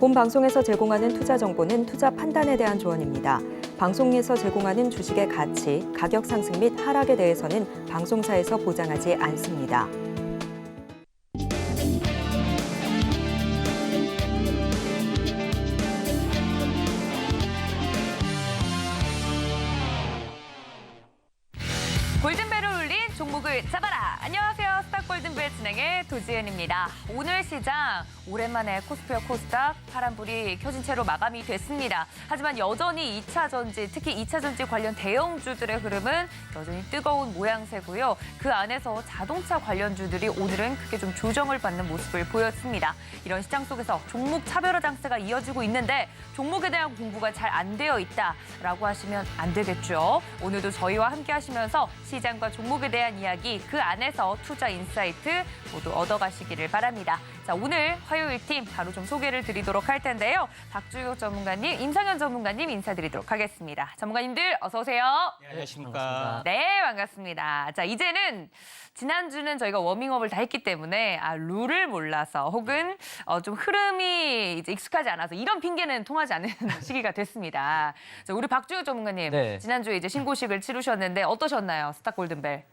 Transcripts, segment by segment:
본 방송에서 제공하는 투자 정보는 투자 판단에 대한 조언입니다. 방송에서 제공하는 주식의 가치, 가격 상승 및 하락에 대해서는 방송사에서 보장하지 않습니다. 골든벨을 울린 종목을 잡아라. 안녕하세요. 스탁 골든벨 진행의 도지은입니다. 오늘 시장 오랜만에 코스피와 코스닥 파란불이 켜진 채로 마감이 됐습니다. 하지만 여전히 2차 전지, 특히 2차 전지 관련 대형주들의 흐름은 여전히 뜨거운 모양새고요. 그 안에서 자동차 관련주들이 오늘은 크게 좀 조정을 받는 모습을 보였습니다. 이런 시장 속에서 종목 차별화 장세가 이어지고 있는데 종목에 대한 공부가 잘 안 되어 있다라고 하시면 안 되겠죠. 오늘도 저희와 함께 하시면서 시장과 종목에 대한 이야기, 그 안에서 투자 인사이트 모두 얻어가시기를 바랍니다. 자, 오늘 화요일 팀 바로 좀 소개를 드리도록 할 텐데요. 박주혁 전문가님, 임상현 전문가님 인사드리도록 하겠습니다. 전문가님들 어서 오세요. 네, 안녕하십니까. 네, 반갑습니다. 자, 이제는 지난주는 저희가 워밍업을 다 했기 때문에 룰을 몰라서 혹은 좀 흐름이 이제 익숙하지 않아서 이런 핑계는 통하지 않는 시기가 됐습니다. 자, 우리 박주혁 전문가님, 네. 지난주에 이제 신고식을 치르셨는데 어떠셨나요? 스탁 골든벨.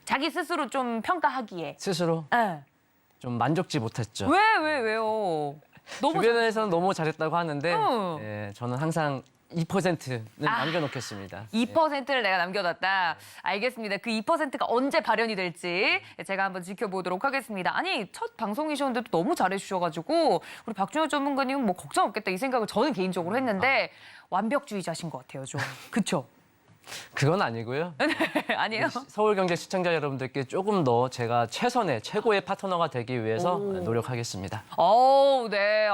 자기 스스로 좀 평가하기에. 스스로 네. 좀 만족지 못했죠. 왜요? 너무 주변에서는 너무 잘했다고 하는데 응. 예, 저는 항상 2%는 남겨놓겠습니다. 2%를 내가 남겨뒀다. 알겠습니다. 그 2%가 언제 발현이 될지 제가 한번 지켜보도록 하겠습니다. 아니, 첫 방송이셨는데도 너무 잘해주셔가지고 우리 박준혁 전문가님은 뭐 걱정 없겠다 이 생각을 저는 개인적으로 했는데 완벽주의자신 것 같아요, 좀. 그쵸? 그건 아니고요. 아니에요? 서울경제 시청자 여러분들께 조금 더 제가 최고의 파트너가 되기 위해서 노력하겠습니다. 네.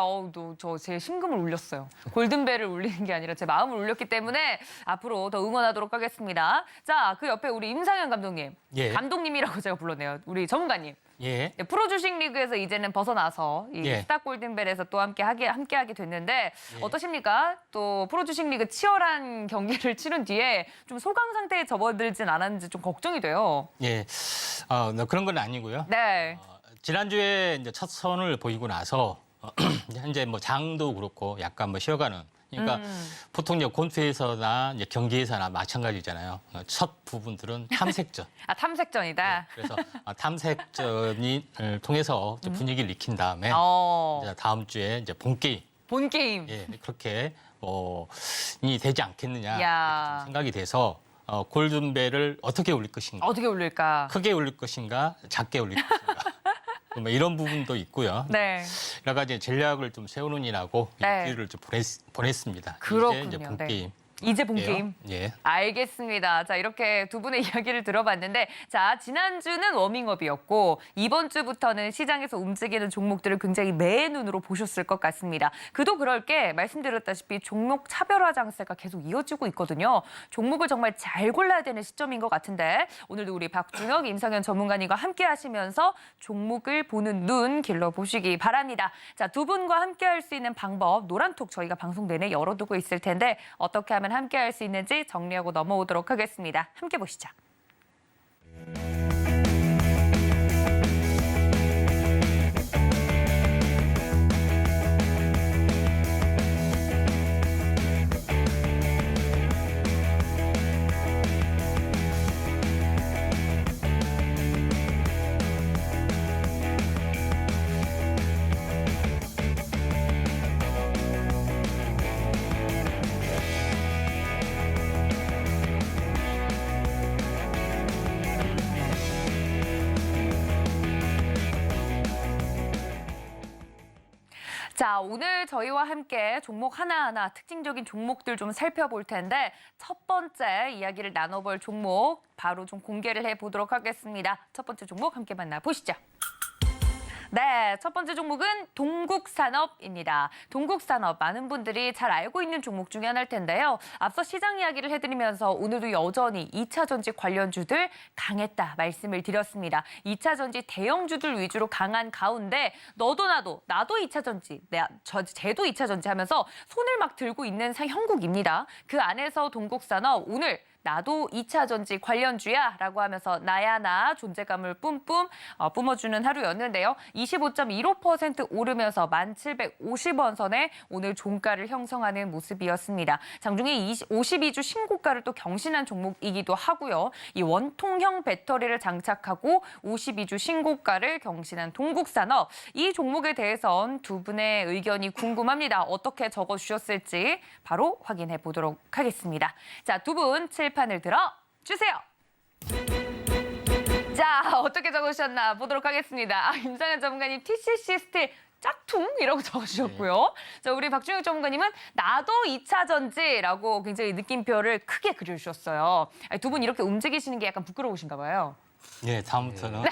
저 제 심금을 울렸어요. 골든벨을 울리는 게 아니라 제 마음을 울렸기 때문에 앞으로 더 응원하도록 하겠습니다. 자, 그 옆에 우리 임상현 감독님. 예. 감독님이라고 제가 불렀네요. 우리 전문가님. 예. 네, 프로주식 리그에서 이제는 벗어나서 이 예. 스탁 골든벨에서 또 함께하게 됐는데 어떠십니까? 또 프로주식 리그 치열한 경기를 치른 뒤에 좀 소강 상태에 접어들진 않았는지 좀 걱정이 돼요. 예. 그런 건 아니고요. 네. 지난주에 이제 첫 선을 보이고 나서 현재 뭐 장도 그렇고 약간 뭐 쉬어가는. 그러니까 보통 이제 권투에서나 이제 경기에서나 마찬가지잖아요. 첫 부분들은 탐색전. 탐색전이다. 그래서 탐색전을 통해서 좀 분위기를 익힌 다음에 이제 다음 주에 이제 본 게임. 본 게임. 예, 그렇게 이 되지 않겠느냐 야. 이렇게 좀 생각이 돼서 골든벨을 어떻게 올릴 것인가, 어떻게 올릴까? 크게 올릴 것인가, 작게 올릴 것인가, 뭐 이런 부분도 있고요. 네. 여러 가지 전략을 좀 세우느니라고 네. 일주일을 좀 보냈습니다. 그렇군요. 이제 본 네. 게임. 이제 본 예요. 게임. 예. 알겠습니다. 자, 이렇게 두 분의 이야기를 들어봤는데 자, 지난주는 워밍업이었고 이번 주부터는 시장에서 움직이는 종목들을 굉장히 매의 눈으로 보셨을 것 같습니다. 그도 그럴 게 말씀드렸다시피 종목 차별화 장세가 계속 이어지고 있거든요. 종목을 정말 잘 골라야 되는 시점인 것 같은데 오늘도 우리 박준혁, 임상현 전문가님과 함께 하시면서 종목을 보는 눈 길러보시기 바랍니다. 자, 두 분과 함께 할 수 있는 방법 노란톡 저희가 방송 내내 열어두고 있을 텐데 어떻게 하면 함께 할 수 있는지 정리하고 넘어오도록 하겠습니다. 함께 보시죠. 자, 오늘 저희와 함께 종목 하나하나 특징적인 종목들 좀 살펴볼 텐데 첫 번째 이야기를 나눠볼 종목 바로 좀 공개를 해보도록 하겠습니다. 첫 번째 종목 함께 만나보시죠. 네, 첫 번째 종목은 동국산업입니다. 동국산업, 많은 분들이 잘 알고 있는 종목 중에 하나일 텐데요. 앞서 시장 이야기를 해드리면서 오늘도 여전히 2차 전지 관련주들 강했다 말씀을 드렸습니다. 2차 전지 대형주들 위주로 강한 가운데 너도 나도 2차 전지, 쟤도 2차 전지 하면서 손을 막 들고 있는 형국입니다. 그 안에서 동국산업 오늘 나도 2차 전지 관련주야라고 하면서 나야 나 존재감을 뿜뿜 뿜어주는 하루였는데요. 25.15% 오르면서 1,750원 선에 오늘 종가를 형성하는 모습이었습니다. 장중에 52주 신고가를 또 경신한 종목이기도 하고요. 이 원통형 배터리를 장착하고 52주 신고가를 경신한 동국산업, 이 종목에 대해선 두 분의 의견이 궁금합니다. 어떻게 적어주셨을지 바로 확인해 보도록 하겠습니다. 자, 두 분 칠판을 들어 주세요. 자, 어떻게 적으셨나 보도록 하겠습니다. 임상현 전문가님 TCC 스틸 짝퉁이라고 적으셨고요. 자, 우리 박준혁 전문가님은 나도 2차 전지라고 굉장히 느낌표를 크게 그려주셨어요. 두 분 이렇게 움직이시는 게 약간 부끄러우신가 봐요. 예, 다음부터는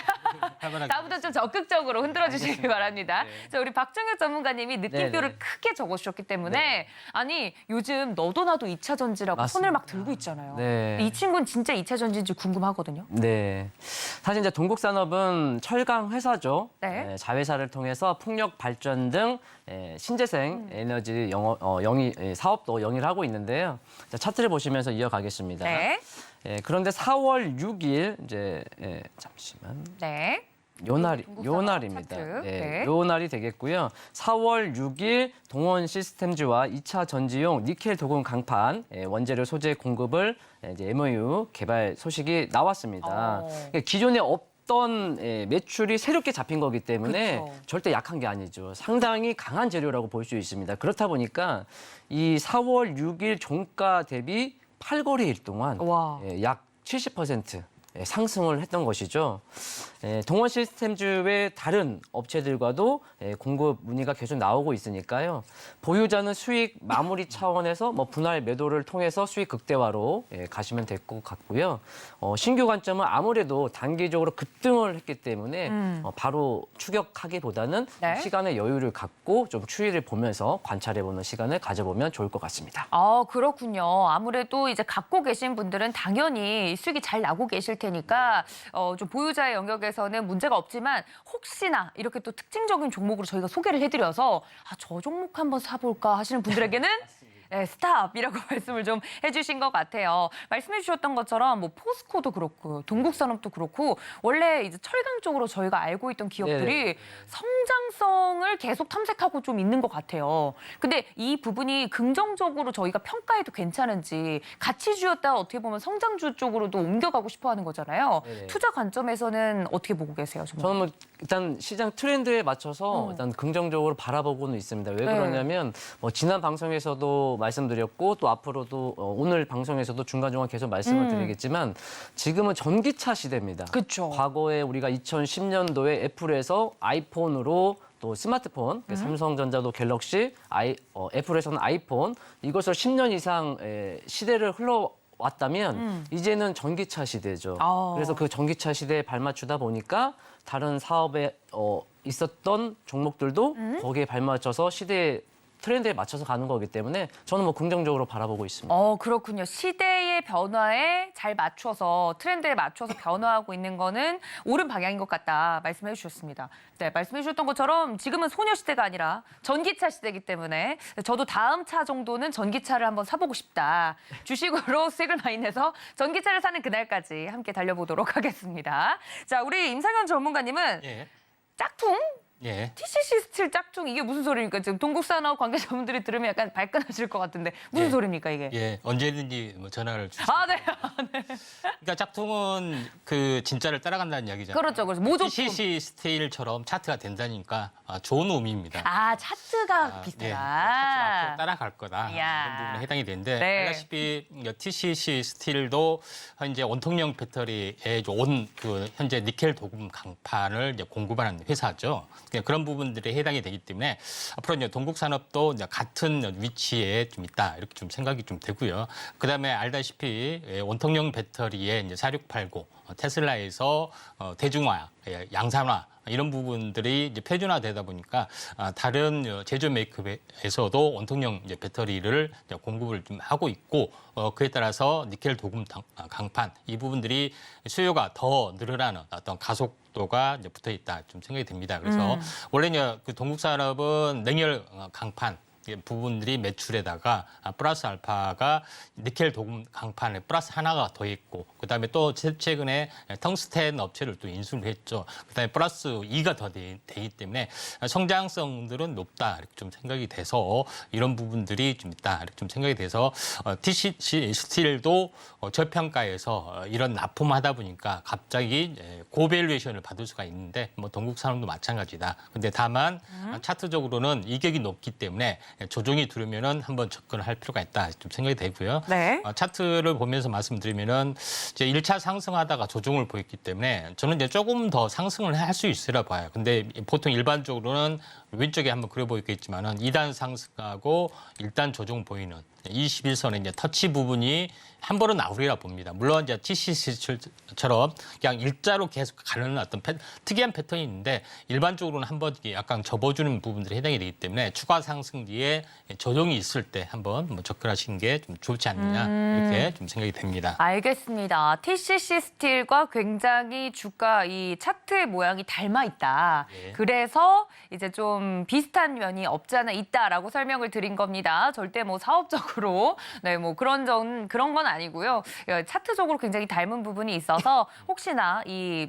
활발하게 다음부터 좀 적극적으로 흔들어 주시기 바랍니다. 네. 자, 우리 박준혁 전문가님이 느낌표를 네, 네. 크게 적어주셨기 때문에 네. 아니 요즘 너도 나도 2차 전지라고 손을 막 들고 있잖아요. 네. 이 친구는 진짜 2차 전지인지 궁금하거든요. 네. 사실 이제 동국산업은 철강 회사죠. 네. 자회사를 통해서 풍력 발전 등 신재생 에너지 사업도 영위를 하고 있는데요. 자, 차트를 보시면서 이어가겠습니다. 네. 그런데 4월 6일 이제 잠시만. 네. 요 동국산업 날입니다. 차트. 네, 네. 요 날이 되겠고요. 4월 6일 동원 시스템즈와 2차 전지용 니켈 도금 강판 원재료 소재 공급을 이제 MOU 개발 소식이 나왔습니다. 그러니까 기존에 없던 매출이 새롭게 잡힌 거기 때문에 그쵸. 절대 약한 게 아니죠. 상당히 강한 재료라고 볼 수 있습니다. 그렇다 보니까 이 4월 6일 종가 대비 8거래일 동안 와. 약 70% 상승을 했던 것이죠. 동원 시스템즈의 다른 업체들과도 공급 문의가 계속 나오고 있으니까요. 보유자는 수익 마무리 차원에서 분할 매도를 통해서 수익 극대화로 가시면 될 것 같고요. 신규 관점은 아무래도 단기적으로 급등을 했기 때문에 바로 추격하기보다는 네. 시간의 여유를 갖고 좀 추이를 보면서 관찰해보는 시간을 가져보면 좋을 것 같습니다. 아, 그렇군요. 아무래도 이제 갖고 계신 분들은 당연히 수익이 잘 나고 계실 테니까 좀 보유자의 영역에서는 문제가 없지만 혹시나 이렇게 또 특징적인 종목으로 저희가 소개를 해드려서 저 종목 한번 사볼까 하시는 분들에게는 네, 스탑이라고 말씀을 좀 해주신 것 같아요. 말씀해 주셨던 것처럼 포스코도 그렇고 동국산업도 그렇고 원래 이제 철강 쪽으로 저희가 알고 있던 기업들이 네. 성장성을 계속 탐색하고 좀 있는 것 같아요. 근데 이 부분이 긍정적으로 저희가 평가해도 괜찮은지 가치주였다 어떻게 보면 성장주 쪽으로도 옮겨가고 싶어하는 거잖아요. 네네. 투자 관점에서는 어떻게 보고 계세요? 정말? 저는 일단 시장 트렌드에 맞춰서 일단 긍정적으로 바라보고는 있습니다. 왜 네. 그러냐면 지난 방송에서도 말씀드렸고 또 앞으로도 오늘 방송에서도 중간중간 계속 말씀을 드리겠지만 지금은 전기차 시대입니다. 그쵸. 과거에 우리가 2010년도에 애플에서 아이폰으로 또 스마트폰, 삼성전자도 갤럭시, 애플에서는 아이폰, 이것을 10년 이상 시대를 흘러왔다면 이제는 전기차 시대죠. 아. 그래서 그 전기차 시대에 발맞추다 보니까 다른 사업에 있었던 종목들도 거기에 발맞춰서 시대의 트렌드에 맞춰서 가는 거기 때문에 저는 긍정적으로 바라보고 있습니다. 그렇군요. 시대의 변화에 잘 맞춰서 트렌드에 맞춰서 변화하고 있는 거는 옳은 방향인 것 같다 말씀해 주셨습니다. 네, 말씀해 주셨던 것처럼 지금은 소녀시대가 아니라 전기차 시대이기 때문에 저도 다음 차 정도는 전기차를 한번 사보고 싶다. 주식으로 수익을 많이 내서 전기차를 사는 그날까지 함께 달려보도록 하겠습니다. 자, 우리 임상현 전문가님은 예. 짝퉁? 예. TCC 스틸 짝퉁 이게 무슨 소리입니까? 지금 동국산업 관계자분들이 들으면 약간 발끈하실 것 같은데 무슨 예. 소리입니까 이게? 예, 언제든지 전화를 주시면. 아, 네. 그러니까 짝퉁은 그 진짜를 따라간다는 이야기잖아요. 그렇죠. 그래서 모조품. TCC 스테일처럼 차트가 된다니까 좋은 의미입니다. 아, 차트가 예, 차트가 비슷하다. 앞으로 따라갈 거다. 이야. 이런 부분에 해당이 되는데 네. 알다시피 TCC 스틸도 현재 원통형 배터리에 온 그 현재 니켈 도금 강판을 이제 공급하는 회사죠. 그런 부분들에 해당이 되기 때문에 앞으로 이제 동국산업도 이제 같은 위치에 좀 있다 이렇게 좀 생각이 좀 되고요. 그다음에 알다시피 원통형 배터리에 이제 4680 테슬라에서 대중화, 양산화 이런 부분들이 이제 표준화되다 보니까 다른 제조 메이크업에서도 원통형 이제 배터리를 이제 공급을 좀 하고 있고 그에 따라서 니켈 도금 강판 이 부분들이 수요가 더 늘어나는 어떤 가속도가 이제 붙어 있다 좀 생각이 듭니다. 그래서 원래 이제 그 동국산업은 냉열 강판 부분들이 매출에다가 플러스 알파가 니켈 도금 강판에 플러스 하나가 더 있고 그다음에 또 최근에 텅스텐 업체를 또 인수를 했죠. 그다음에 플러스 2가 더 되기 때문에 성장성들은 높다 이렇게 좀 생각이 돼서 이런 부분들이 좀 있다 이렇게 좀 생각이 돼서 TCC 스틸도 저평가에서 이런 납품하다 보니까 갑자기 고밸류에이션을 받을 수가 있는데 뭐 동국산업도 마찬가지다. 근데 다만 차트적으로는 이격이 높기 때문에 조정이 들으면은 한번 접근할 필요가 있다 좀 생각이 되고요. 네. 차트를 보면서 말씀드리면은 이제 1차 상승하다가 조정을 보였기 때문에 저는 이제 조금 더 상승을 할 수 있으라 봐요. 근데 보통 일반적으로는 왼쪽에 한번 그려 보이겠지만은 2단 상승하고 1단 조정 보이는 21선의 이제 터치 부분이 한 번은 나오리라 봅니다. 물론 이제 TCC처럼 그냥 일자로 계속 가는 어떤 특이한 패턴이 있는데 일반적으로는 한 번 약간 접어주는 부분들이 해당이 되기 때문에 추가 상승 뒤에 조정이 있을 때 한번 뭐 접근하시는 게 좀 좋지 않느냐 이렇게 좀 생각이 됩니다. 알겠습니다. TCC 스틸과 굉장히 주가 이 차트의 모양이 닮아 있다. 네. 그래서 이제 좀 비슷한 면이 없지 않아 있다라고 설명을 드린 겁니다. 절대 뭐 사업적으로 뭐 그런 건 아니고요. 차트적으로 굉장히 닮은 부분이 있어서 혹시나 이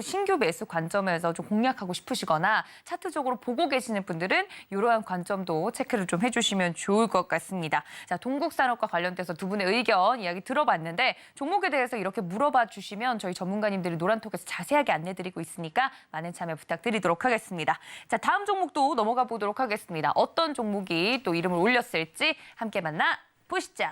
신규 매수 관점에서 좀 공략하고 싶으시거나 차트적으로 보고 계시는 분들은 이러한 관점도 체크를 좀 해주시면 좋을 것 같습니다. 자, 동국산업과 관련돼서 두 분의 의견 이야기 들어봤는데 종목에 대해서 이렇게 물어봐 주시면 저희 전문가님들이 노란톡에서 자세하게 안내드리고 있으니까 많은 참여 부탁드리도록 하겠습니다. 자, 다음 종목도 넘어가 보도록 하겠습니다. 어떤 종목이 또 이름을 올렸을지 함께 만나 보시죠.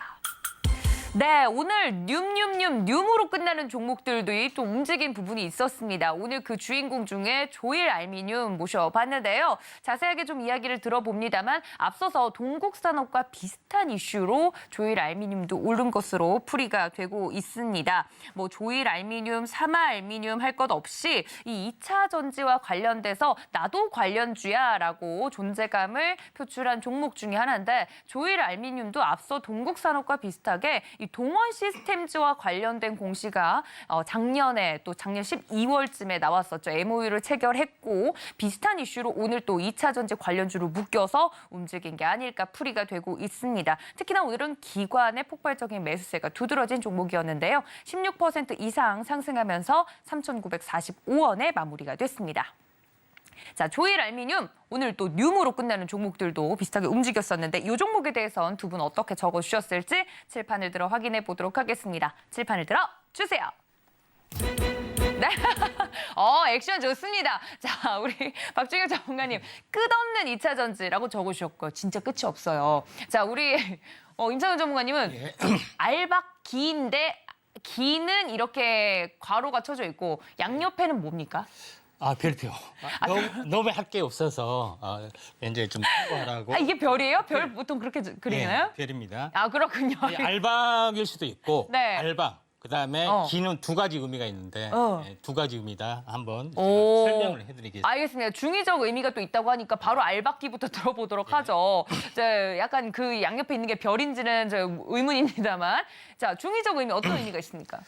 네, 오늘 뉴으로 끝나는 종목들도 또 움직인 부분이 있었습니다. 오늘 그 주인공 중에 조일 알미늄 모셔봤는데요. 자세하게 좀 이야기를 들어봅니다만 앞서서 동국산업과 비슷한 이슈로 조일 알미늄도 오른 것으로 풀이가 되고 있습니다. 뭐 조일 알미늄, 사마 알미늄 할 것 없이 이 2차 전지와 관련돼서 나도 관련주야라고 존재감을 표출한 종목 중에 하나인데 조일 알미늄도 앞서 동국산업과 비슷하게 이 동원 시스템즈와 관련된 공시가 작년 12월쯤에 나왔었죠. MOU를 체결했고 비슷한 이슈로 오늘 또 2차 전지 관련주로 묶여서 움직인 게 아닐까 풀이가 되고 있습니다. 특히나 오늘은 기관의 폭발적인 매수세가 두드러진 종목이었는데요. 16% 이상 상승하면서 3,945원에 마무리가 됐습니다. 자, 조일 알미늄 오늘 또 뉴으로 끝나는 종목들도 비슷하게 움직였었는데 이 종목에 대해서는 두 분 어떻게 적어주셨을지 칠판을 들어 확인해 보도록 하겠습니다. 칠판을 들어 주세요. 네, 액션 좋습니다. 자, 우리 박준영 전문가님 끝없는 2차 전지라고 적어주셨고요. 진짜 끝이 없어요. 자, 우리 임상훈 전문가님은 알박 기인데 기는 이렇게 괄호가 쳐져 있고 양옆에는 뭡니까? 별표. 너무 할 게 없어서 이제 좀 참고하라고. 이게 별이에요? 별 보통 그렇게 그리나요? 네, 별입니다. 그렇군요. 알박일 수도 있고 네. 알박. 그다음에 기는 두 가지 의미가 있는데 두 가지 의미다. 한번 제가 설명을 해드리겠습니다. 알겠습니다. 중의적 의미가 또 있다고 하니까 바로 알박기부터 들어보도록 하죠. 이제 약간 그 양옆에 있는 게 별인지는 저 의문입니다만. 자, 중의적 의미 어떤 의미가 있습니까?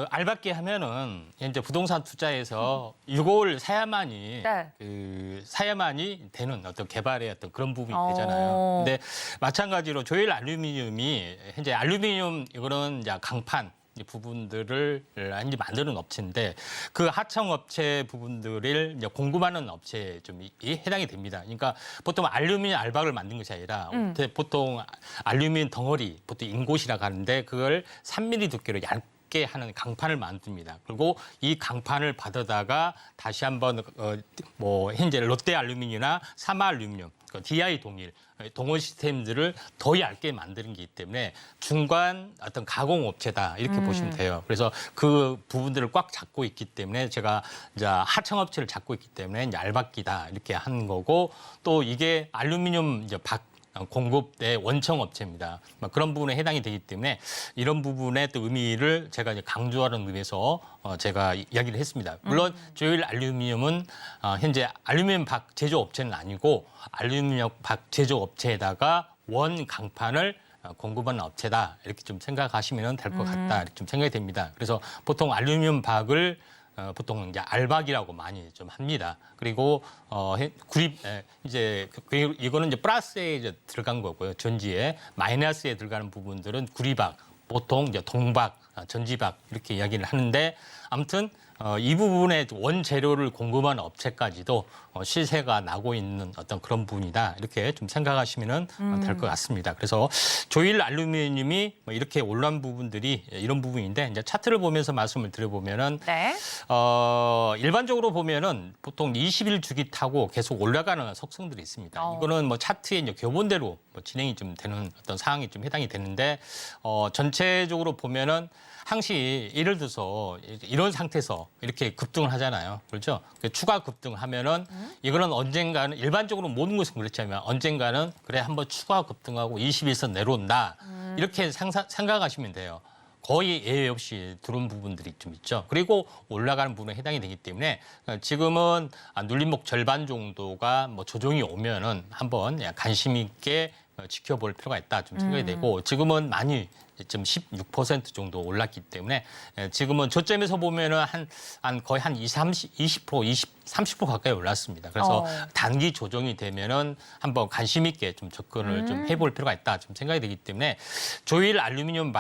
알박기 하면은 이제 부동산 투자에서 이걸 사야만이 네. 사야만이 되는 어떤 개발의 어떤 그런 부분이 되잖아요. 근데 마찬가지로 조일 알루미늄이 현재 알루미늄 이거는 이제 강판 부분들을 이제 만드는 업체인데 그 하청 업체 부분들을 이제 공급하는 업체에 좀 해당이 됩니다. 그러니까 보통 알루미늄 알박을 만든 것이 아니라 보통 알루미늄 덩어리, 보통 인곳이라고 하는데 그걸 3mm 두께로 얇게 하는 강판을 만듭니다. 그리고 이 강판을 받아다가 다시 한번 현재 롯데 알루미늄이나 사마 알루미늄, DI 동일 동원 시스템들을 더 얇게 만드는 게 있기 때문에 중간 어떤 가공업체다 이렇게 보시면 돼요. 그래서 그 부분들을 꽉 잡고 있기 때문에 제가 이제 하청업체를 잡고 있기 때문에 이제 알박기다 이렇게 하는 거고 또 이게 알루미늄 이제 공급의 원청 업체입니다. 그런 부분에 해당이 되기 때문에 이런 부분의 또 의미를 제가 이제 강조하는 의미에서 제가 이야기를 했습니다. 물론 조일 알루미늄은 현재 알루미늄 박 제조업체는 아니고 알루미늄 박 제조업체에다가 원 강판을 공급하는 업체다 이렇게 좀 생각하시면 될 것 같다 이렇게 좀 생각이 됩니다. 그래서 보통 알루미늄 박을 보통 이제 알박이라고 많이 좀 합니다. 그리고 구립 이제 이거는 이제 플러스에 이제 들어간 거고요. 전지에 마이너스에 들어가는 부분들은 구리박, 보통 이제 동박, 전지박 이렇게 이야기를 하는데 아무튼 이 부분의 원재료를 공급하는 업체까지도 시세가 나고 있는 어떤 그런 부분이다. 이렇게 좀 생각하시면 될 것 같습니다. 그래서 조일 알루미늄이 뭐 이렇게 올라온 부분들이 이런 부분인데 이제 차트를 보면서 말씀을 드려보면은 네. 일반적으로 보면은 보통 20일 주기 타고 계속 올라가는 속성들이 있습니다. 이거는 뭐 차트의 이제 교본대로 뭐 진행이 좀 되는 어떤 상황이 좀 해당이 되는데 전체적으로 보면은 항시 예를 들어서 이런 상태에서 이렇게 급등을 하잖아요. 그렇죠? 추가 급등하면은 이거는 언젠가는 일반적으로 모든 것은 그렇지만 언젠가는 그래 한번 추가 급등하고 20일선 내려온다. 이렇게 생각하시면 돼요. 거의 예외 없이 들어온 부분들이 좀 있죠. 그리고 올라가는 부분에 해당이 되기 때문에 지금은 눌림목 절반 정도가 뭐 조정이 오면은 한번 관심 있게 지켜볼 필요가 있다 좀 생각이 되고 지금은 많이 좀 16% 정도 올랐기 때문에 지금은 저점에서 보면은 한 거의 한 20, 30% 가까이 올랐습니다. 그래서 단기 조정이 되면은 한번 관심 있게 좀 접근을 좀 해볼 필요가 있다 좀 생각이 되기 때문에 조일 알루미늄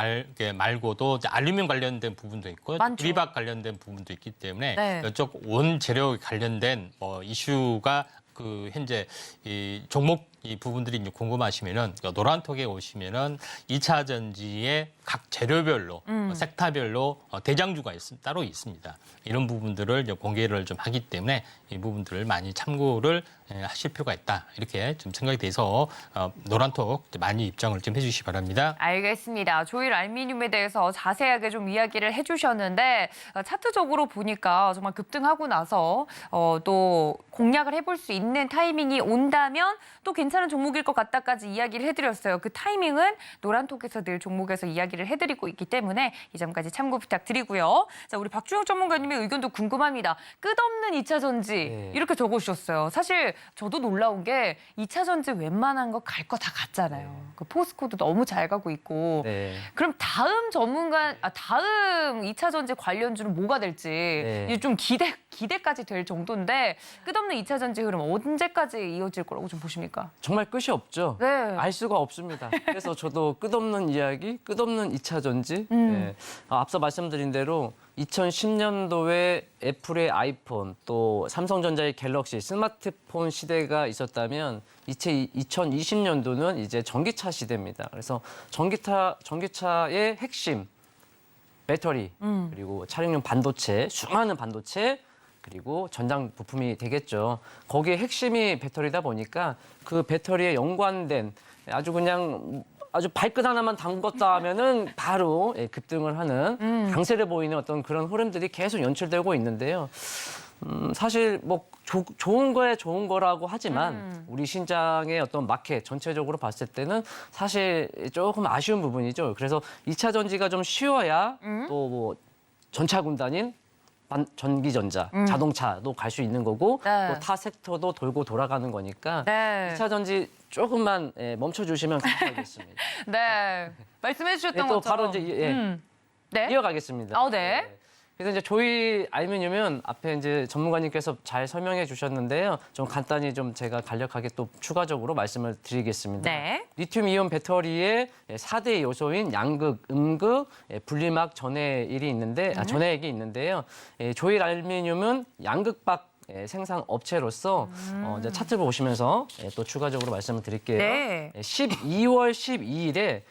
말고도 이제 알루미늄 관련된 부분도 있고 유리박 관련된 부분도 있기 때문에 네. 이쪽 원재료 관련된 이슈가 그 현재 이 종목 이 부분들이 이제 궁금하시면은 노란톡에 오시면은 2차 전지의 각 재료별로 섹터별로 대장주가 따로 있습니다. 이런 부분들을 이제 공개를 좀 하기 때문에 이 부분들을 많이 참고를 하실 필요가 있다. 이렇게 좀 생각이 돼서 노란톡 많이 입장을 좀 해주시기 바랍니다. 알겠습니다. 조일 알루미늄에 대해서 자세하게 좀 이야기를 해주셨는데 차트적으로 보니까 정말 급등하고 나서 또 공략을 해볼 수 있는 타이밍이 온다면 또 괜찮은 종목일 것 같다까지 이야기를 해드렸어요. 그 타이밍은 노란톡에서 늘 종목에서 이야기를 해드리고 있기 때문에 이 점까지 참고 부탁드리고요. 자, 우리 박주영 전문가님의 의견도 궁금합니다. 끝없는 2차 전지 이렇게 적어주셨어요. 사실 저도 놀라운 게 2차 전지 웬만한 거 갈 거 다 갔잖아요. 그 포스코도 너무 잘 가고 있고. 네. 그럼 다음 2차 전지 관련주는 뭐가 될지 이제 좀 기대까지 될 정도인데 끝없는 2차 전지 흐름 언제까지 이어질 거라고 좀 보십니까? 정말 끝이 없죠. 네. 알 수가 없습니다. 그래서 저도 끝없는 이야기, 끝없는 2차 전지. 네. 앞서 말씀드린 대로 2010년도에 애플의 아이폰, 또 삼성전자의 갤럭시, 스마트폰 시대가 있었다면 2020년도는 이제 전기차 시대입니다. 그래서 전기차의 핵심, 배터리, 그리고 차량용 반도체, 수많은 반도체, 그리고 전장 부품이 되겠죠. 거기에 핵심이 배터리다 보니까 그 배터리에 연관된 아주 발끝 하나만 담궜다 하면은 바로 급등을 하는 강세를 보이는 어떤 그런 흐름들이 계속 연출되고 있는데요. 사실 뭐 좋은 거에 좋은 거라고 하지만 우리 시장의 어떤 마켓 전체적으로 봤을 때는 사실 조금 아쉬운 부분이죠. 그래서 2차 전지가 좀 쉬워야 또 뭐 전차 군단인 전기전자, 자동차도 갈 수 있는 거고 네. 또 타 섹터도 돌고 돌아가는 거니까 네. 2차 전지 조금만 멈춰주시면 감사하겠습니다. 네. 말씀해 주셨던 또 것처럼. 바로 이제 네. 이어가겠습니다. 네. 그래서 이제 조일 알루미늄은 앞에 이제 전문가님께서 잘 설명해 주셨는데요. 좀 간단히 좀 제가 간략하게 또 추가적으로 말씀을 드리겠습니다. 네. 리튬 이온 배터리의 4대 요소인 양극, 음극, 분리막 전해액이 있는데요. 조일 알루미늄은 양극박 생산 업체로서 이제 차트를 보시면서 또 추가적으로 말씀을 드릴게요. 네. 12월 12일에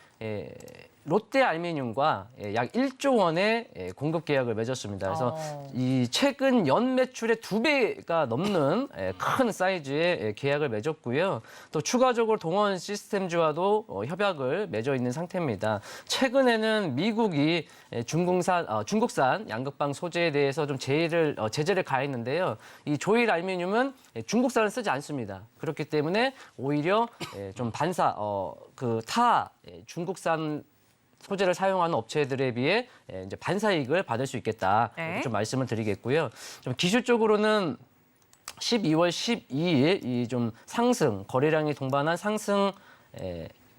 롯데 알루미늄과 약 1조 원의 공급 계약을 맺었습니다. 그래서 이 최근 연 매출의 2배가 넘는 큰 사이즈의 계약을 맺었고요. 또 추가적으로 동원 시스템즈와도 협약을 맺어 있는 상태입니다. 최근에는 미국이 중국산 양극방 소재에 대해서 좀 제재를 가했는데요. 이 조일 알루미늄은 중국산을 쓰지 않습니다. 그렇기 때문에 오히려 좀 타 중국산 소재를 사용하는 업체들에 비해 이제 반사이익을 받을 수 있겠다. 이렇게 좀 말씀을 드리겠고요. 좀 기술적으로는 12월 12일 이 좀 상승 거래량이 동반한 상승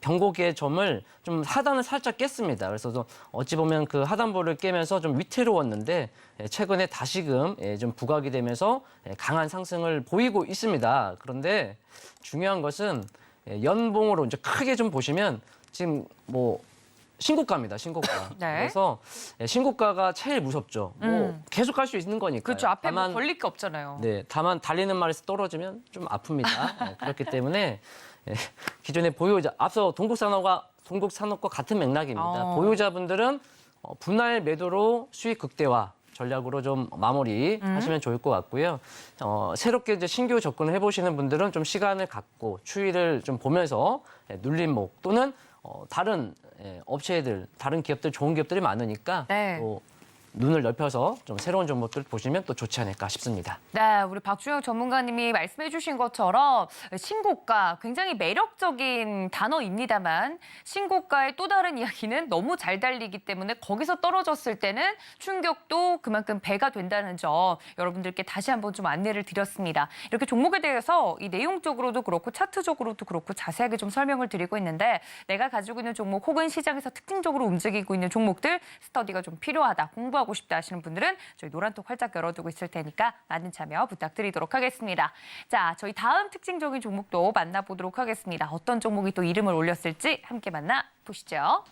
변곡의 점을 좀 하단을 살짝 깼습니다. 그래서 좀 어찌 보면 그 하단부를 깨면서 좀 위태로웠는데 최근에 다시금 좀 부각이 되면서 강한 상승을 보이고 있습니다. 그런데 중요한 것은 연봉으로 이제 크게 좀 보시면 지금 뭐 신고가입니다. 신고가. 네. 그래서 신고가가 제일 무섭죠. 뭐 계속 갈 수 있는 거니까요. 그렇죠. 앞에 뭐 다만 걸릴 게 없잖아요. 네, 다만 달리는 말에서 떨어지면 좀 아픕니다. 그렇기 때문에 기존의 보유자, 앞서 동국산업과 같은 맥락입니다. 보유자분들은 분할 매도로 수익 극대화 전략으로 좀 마무리하시면 좋을 것 같고요. 새롭게 이제 신규 접근을 해보시는 분들은 좀 시간을 갖고 추이를 좀 보면서 눌림목 또는 다른 업체들, 다른 기업들, 좋은 기업들이 많으니까 네. 또 눈을 넓혀서 좀 새로운 종목들 보시면 또 좋지 않을까 싶습니다. 네, 우리 박주영 전문가님이 말씀해 주신 것처럼 신고가 굉장히 매력적인 단어입니다만 신고가의 또 다른 이야기는 너무 잘 달리기 때문에 거기서 떨어졌을 때는 충격도 그만큼 배가 된다는 점 여러분들께 다시 한번 좀 안내를 드렸습니다. 이렇게 종목에 대해서 이 내용적으로도 그렇고 차트적으로도 그렇고 자세하게 좀 설명을 드리고 있는데 내가 가지고 있는 종목 혹은 시장에서 특징적으로 움직이고 있는 종목들 스터디가 좀 필요하다, 공부하고 싶다 하시는 분들은 저희 노란톡 활짝 열어두고 있을 테니까 많은 참여 부탁드리도록 하겠습니다. 자, 저희 다음 특징적인 종목도 만나보도록 하겠습니다. 어떤 종목이 또 이름을 올렸을지 함께 만나보시죠.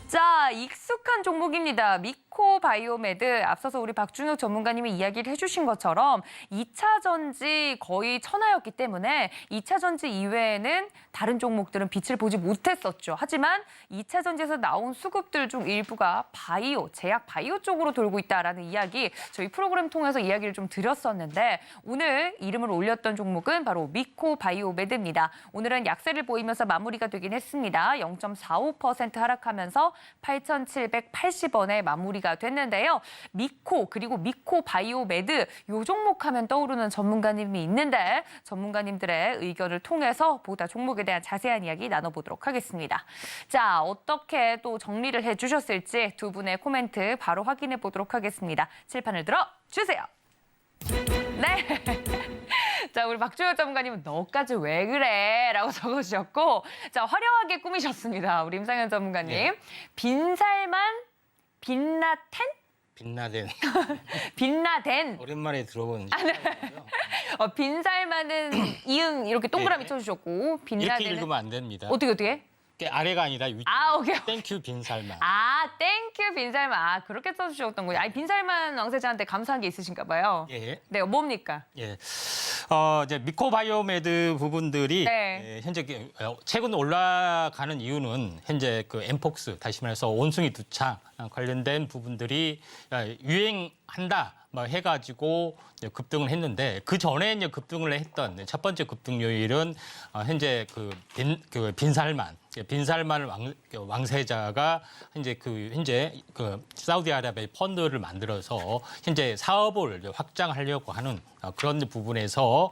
자, 익숙한 종목입니다. 미코바이오메드. 앞서서 우리 박준욱 전문가님이 이야기를 해주신 것처럼 2차 전지 거의 천하였기 때문에 2차 전지 이외에는 다른 종목들은 빛을 보지 못했었죠. 하지만 2차 전지에서 나온 수급들 중 일부가 바이오, 제약 바이오 쪽으로 돌고 있다라는 이야기 저희 프로그램 통해서 이야기를 좀 드렸었는데 오늘 이름을 올렸던 종목은 바로 미코바이오메드입니다. 오늘은 약세를 보이면서 마무리가 되긴 했습니다. 0.45% 하락하면서 8,780원에 마무리가 됐는데요. 미코 그리고 미코바이오메드 요 종목 하면 떠오르는 전문가님이 있는데 전문가님들의 의견을 통해서 보다 종목에 대한 자세한 이야기 나눠보도록 하겠습니다. 자, 어떻게 또 정리를 해주셨을지 두 분의 코멘트 바로 확인해 보도록 하겠습니다. 칠판을 들어 주세요. 네. 자, 우리 박주영 전문가님은 너까지 왜 그래? 라고 적어주셨고 자, 화려하게 꾸미셨습니다. 우리 임상현 전문가님. 네. 빈살만 빛나텐? 빛나된 빛나된. 오랜만에 들어보는 빈살만은 이응 이렇게 동그라미 네. 쳐주셨고 이렇게 빛나대는 읽으면 안 됩니다. 어떻게? 아래가 아니라 위쪽. 아, 오케이. 땡큐 빈살만. 아, 땡큐 빈살만. 아, 그렇게 써주셨던 거예요. 아니, 빈살만 왕세자한테 감사한 게 있으신가 봐요. 예. 네, 뭡니까? 예. 이제 미코바이오메드 부분들이 네. 현재 최근 올라가는 이유는 현재 그 엠폭스 다시 말해서 원숭이 두창 관련된 부분들이 유행한다 뭐 해가지고 이제 급등을 했는데 그 전에 이제 급등을 했던 첫 번째 급등 요일은 현재 그 빈살만 왕세자가 현재 그 사우디아라비아 펀드를 만들어서 현재 사업을 확장하려고 하는 그런 부분에서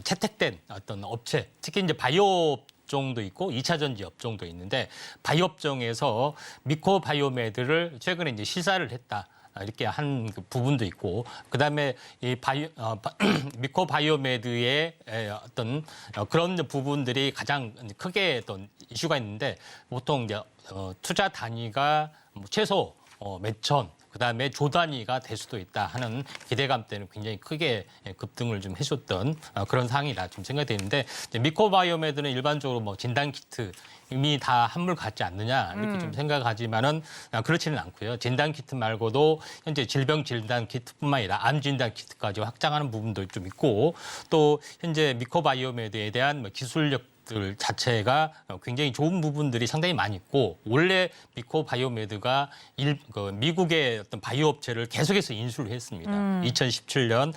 채택된 어떤 업체, 특히 이제 바이오 업종도 있고 2차 전지 업종도 있는데 바이오 업종에서 미코바이오메드를 최근에 이제 시사를 했다. 이렇게 한 그 부분도 있고 그다음에 이 미코바이오메드의 어떤 그런 부분들이 가장 크게 어떤 이슈가 있는데 보통 이제 투자 단위가 최소 몇천 그다음에 조 단위가 될 수도 있다 하는 기대감 때문에 굉장히 크게 급등을 좀 해줬던 그런 상황이다 좀 생각이 되는데 미코바이오메드는 일반적으로 뭐 진단 키트 이미 다 한물 같지 않느냐 이렇게 좀 생각하지만은 그렇지는 않고요. 진단 키트 말고도 현재 질병 진단 키트뿐만 아니라 암 진단 키트까지 확장하는 부분도 좀 있고 또 현재 미코바이오메드에 대한 기술력 들 자체가 굉장히 좋은 부분들이 상당히 많이 있고 원래 미코바이오메드가 미국의 어떤 바이오 업체를 계속해서 인수를 했습니다. 2017년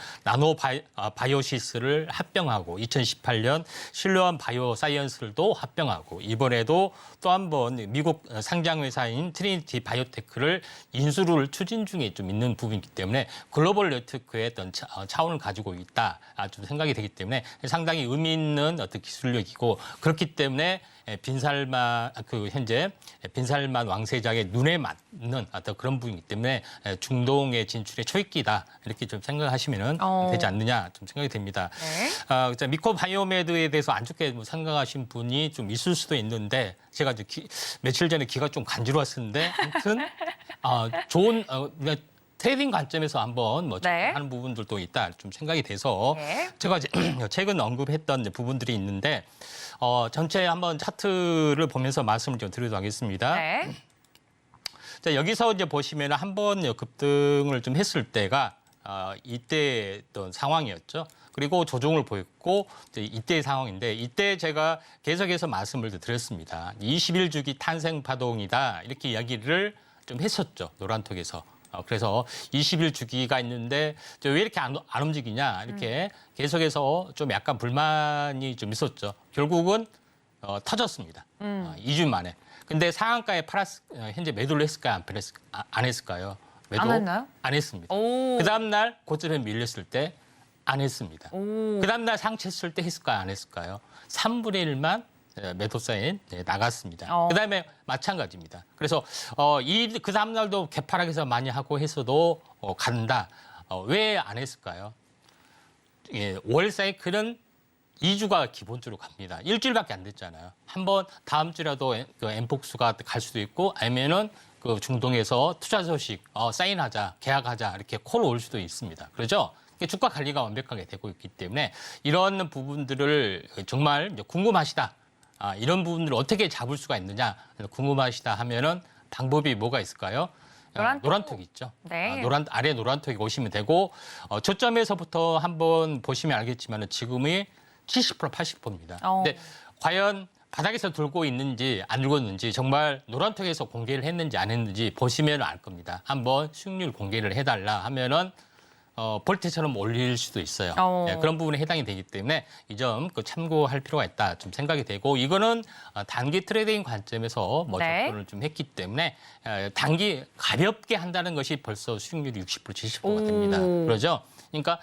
바이오시스를 합병하고 2018년 실로암 바이오사이언스를 합병하고 이번에도 또 한 번 미국 상장 회사인 트리니티 바이오테크를 인수를 추진 중에 좀 있는 부분이기 때문에 글로벌 네트워크의 어떤 차원을 가지고 있다 좀 생각이 되기 때문에 상당히 의미 있는 어떤 기술력이고 그렇기 때문에 현재 빈살만 왕세자의 눈에 맞는 어떤 그런 부분이기 때문에 중동의 진출의 초입기다 이렇게 좀 생각하시면 되지 않느냐 좀 생각이 됩니다. 네. 미코바이오메드에 대해서 안 좋게 생각하신 분이 좀 있을 수도 있는데 제가 이제 며칠 전에 귀가 좀 간지러웠었는데 아무튼 좋은 그냥 트레이딩 관점에서 한번 네. 하는 부분들도 있다 좀 생각이 돼서 네. 제가 이제 최근 언급했던 부분들이 있는데 전체 한번 차트를 보면서 말씀을 좀 드리도록 하겠습니다. 네. 자, 여기서 이제 보시면 한번 급등을 좀 했을 때가 이때 어떤 상황이었죠. 그리고 조정을 보였고 이때의 상황인데 이때 제가 계속해서 말씀을 드렸습니다. 21주기 탄생 파동이다 이렇게 이야기를 좀 했었죠. 노란톡에서. 그래서 20주기가 있는데 왜 이렇게 안 움직이냐 이렇게 계속해서 좀 약간 불만이 좀 있었죠. 결국은 터졌습니다. 2주 만에. 근데 상한가에 현재 매도를 했을까요? 안 했을까요? 매도 안 했나요? 안 했습니다. 오. 그 다음 날 고점에 밀렸을 때 안 했습니다. 오. 그 다음 날 상체했을 때 했을까요? 안 했을까요? 3분의 1만 매도 사인 나갔습니다. 그다음에 마찬가지입니다. 그래서 그 다음 날도 개파락에서 많이 하고 해서도 간다. 왜 안 했을까요? 월 사이클은 2주가 기본적으로 갑니다. 일주일밖에 안 됐잖아요. 한번 다음 주라도 엠폭스가 갈 수도 있고 아니면은 그 중동에서 투자 소식 사인하자, 계약하자 이렇게 콜 올 수도 있습니다. 그렇죠? 주가 관리가 완벽하게 되고 있기 때문에 이런 부분들을 정말 궁금하시다. 이런 부분들을 어떻게 잡을 수가 있느냐 궁금하시다 하면은 방법이 뭐가 있을까요? 노란톡 있죠. 네. 아래 노란톡에 오시면 되고 저점에서부터 한번 보시면 알겠지만은 지금이 70% 80%입니다. 근데 과연 바닥에서 들고 있는지 안 들고 있는지 정말 노란톡에서 공개를 했는지 안 했는지 보시면 알 겁니다. 한번 수익률 공개를 해달라 하면은 볼트처럼 올릴 수도 있어요. 네, 그런 부분에 해당이 되기 때문에 이 점 참고할 필요가 있다 좀 생각이 되고 이거는 단기 트레이딩 관점에서 네. 접근을 좀 했기 때문에 단기 가볍게 한다는 것이 벌써 수익률이 60% 70%가 됩니다. 그러죠? 그러니까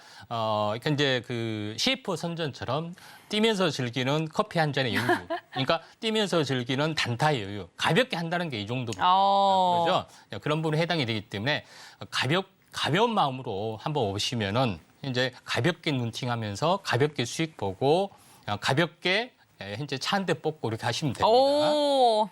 현재 그 CF 선전처럼 뛰면서 즐기는 커피 한 잔의 여유, 그러니까 뛰면서 즐기는 단타의 여유, 가볍게 한다는 게 이 정도입니다. 그러죠? 그런 부분에 해당이 되기 때문에 가벼운 마음으로 한번 오시면은 이제 가볍게 눈팅하면서 가볍게 수익 보고 가볍게 현재 차 한 대 뽑고 이렇게 하시면 됩니다. 오.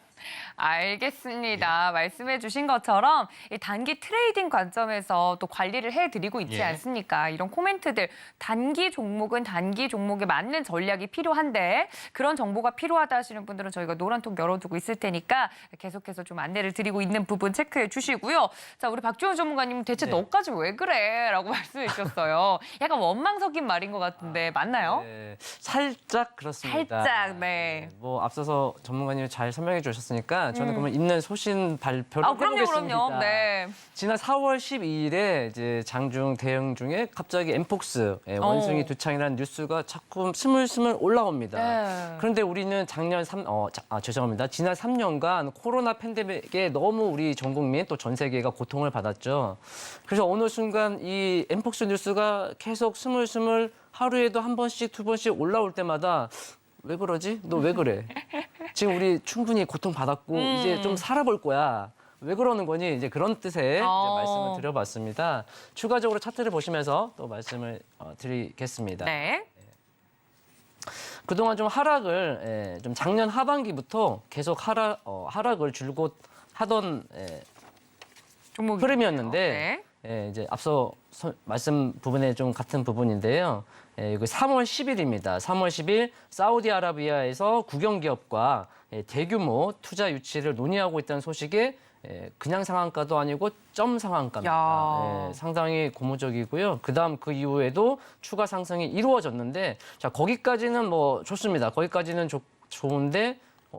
알겠습니다. 말씀해 주신 것처럼 이 단기 트레이딩 관점에서 또 관리를 해드리고 있지 않습니까? 이런 코멘트들, 단기 종목은 단기 종목에 맞는 전략이 필요한데 그런 정보가 필요하다 하시는 분들은 저희가 노란통 열어두고 있을 테니까 계속해서 좀 안내를 드리고 있는 부분 체크해 주시고요. 자, 우리 박주영 전문가님 대체 너까지 왜 그래? 라고 말씀해 주셨어요. 약간 원망 섞인 말인 것 같은데 맞나요? 네, 살짝 그렇습니다. 살짝, 네. 뭐 앞서서 전문가님이 잘 설명해 주셨으니까 저는 그러면 있는 소신 발표를 해보겠습니다. 그럼요. 네. 지난 4월 12일에 이제 장중 대응 중에 갑자기 엠폭스 원숭이 두창이라는 뉴스가 자꾸 스물스물 올라옵니다. 네. 그런데 우리는 지난 3년간 코로나 팬데믹에 너무 우리 전 국민 또 전 세계가 고통을 받았죠. 그래서 어느 순간 이 엠폭스 뉴스가 계속 스물스물 하루에도 한 번씩 두 번씩 올라올 때마다 왜 그러지? 너 왜 그래? 지금 우리 충분히 고통받았고 이제 좀 살아볼 거야. 왜 그러는 거니? 이제 그런 뜻의 이제 말씀을 드려봤습니다. 추가적으로 차트를 보시면서 또 말씀을 드리겠습니다. 네. 그동안 좀 하락을 좀 작년 하반기부터 계속 하락을 줄곧 하던 종목이 흐름이었는데 이제 앞서 말씀 부분에 좀 같은 부분인데요. 여기 3월 10일입니다. 3월 10일 사우디아라비아에서 국영기업과 대규모 투자 유치를 논의하고 있다는 소식에 그냥 상한가도 아니고 점 상한가입니다. 상당히 고무적이고요. 그다음 그 이후에도 추가 상승이 이루어졌는데 자 거기까지는 뭐 좋습니다. 거기까지는 좋은데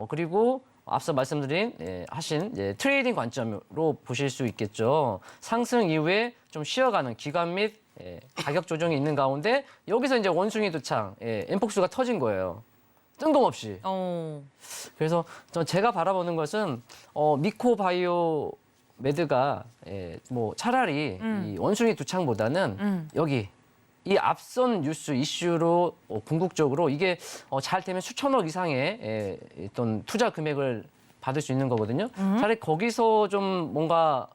그리고 앞서 말씀드린 하신 트레이딩 관점으로 보실 수 있겠죠. 상승 이후에 좀 쉬어가는 기간 및 가격 조정이 있는 가운데 여기서 이제 원숭이 두창 엠폭스가 터진 거예요. 뜬금없이. 그래서 제가 바라보는 것은 미코바이오 메드가 뭐 차라리 이 원숭이 두창보다는 여기 이 앞선 뉴스 이슈로 궁극적으로 이게 잘 되면 수천억 이상의 어떤 투자 금액을 받을 수 있는 거거든요. 차라리 거기서 좀 뭔가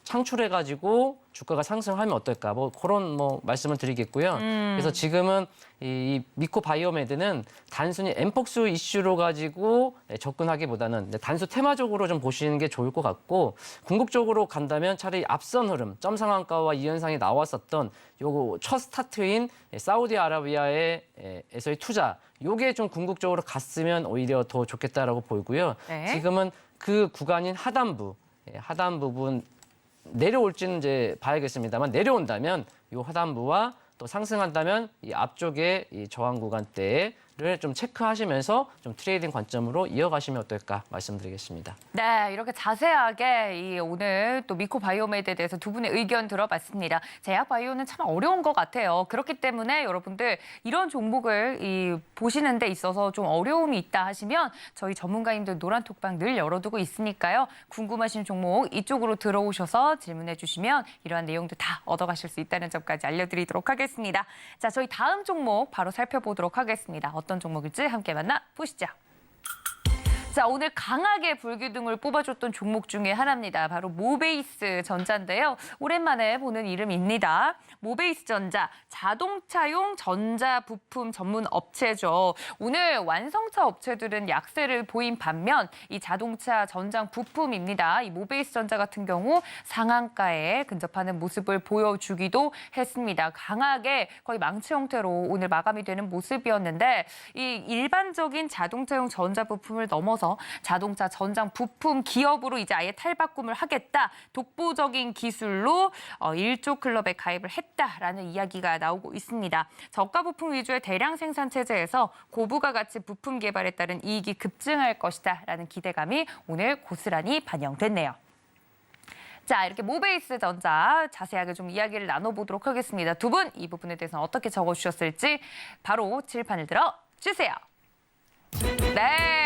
창출해가지고 주가가 상승하면 어떨까? 뭐 그런 말씀을 드리겠고요. 그래서 지금은 이 미코 바이오메드는 단순히 엠폭스 이슈로 가지고 접근하기보다는 단수 테마적으로 좀 보시는 게 좋을 것 같고 궁극적으로 간다면 차라리 앞선 흐름, 점 상한가와 이현상이 나왔었던 요거 첫 스타트인 사우디아라비아에서의 투자 요게 좀 궁극적으로 갔으면 오히려 더 좋겠다라고 보이고요. 네. 지금은 그 구간인 하단부, 하단 부분 내려올지는 이제 봐야겠습니다만 내려온다면 이 하단부와 또 상승한다면 이 앞쪽에 이 저항 구간대를 좀 체크하시면서 좀 트레이딩 관점으로 이어가시면 어떨까 말씀드리겠습니다. 네, 이렇게 자세하게 오늘 또 미코 바이오메드에 대해서 두 분의 의견 들어봤습니다. 제약 바이오는 참 어려운 것 같아요. 그렇기 때문에 여러분들 이런 종목을 보시는 데 있어서 좀 어려움이 있다 하시면 저희 전문가님들 노란 톡방 늘 열어두고 있으니까요. 궁금하신 종목 이쪽으로 들어오셔서 질문해 주시면 이러한 내용도 다 얻어가실 수 있다는 점까지 알려드리도록 하겠습니다. 자, 저희 다음 종목 바로 살펴보도록 하겠습니다. 어떤 종목일지 함께 만나보시죠. 자, 오늘 강하게 불기둥을 뽑아줬던 종목 중에 하나입니다. 바로 모베이스 전자인데요. 오랜만에 보는 이름입니다. 모베이스 전자, 자동차용 전자 부품 전문 업체죠. 오늘 완성차 업체들은 약세를 보인 반면 이 자동차 전장 부품입니다. 이 모베이스 전자 같은 경우 상한가에 근접하는 모습을 보여주기도 했습니다. 강하게 거의 망치 형태로 오늘 마감이 되는 모습이었는데 이 일반적인 자동차용 전자 부품을 넘어서 자동차 전장 부품 기업으로 이제 아예 탈바꿈을 하겠다. 독보적인 기술로 1조 클럽에 가입을 했다라는 이야기가 나오고 있습니다. 저가 부품 위주의 대량 생산 체제에서 고부가 가치 부품 개발에 따른 이익이 급증할 것이다라는 기대감이 오늘 고스란히 반영됐네요. 자, 이렇게 모베이스 전자 자세하게 좀 이야기를 나눠보도록 하겠습니다. 두 분 이 부분에 대해서는 어떻게 적어주셨을지 바로 칠판을 들어 주세요. 네,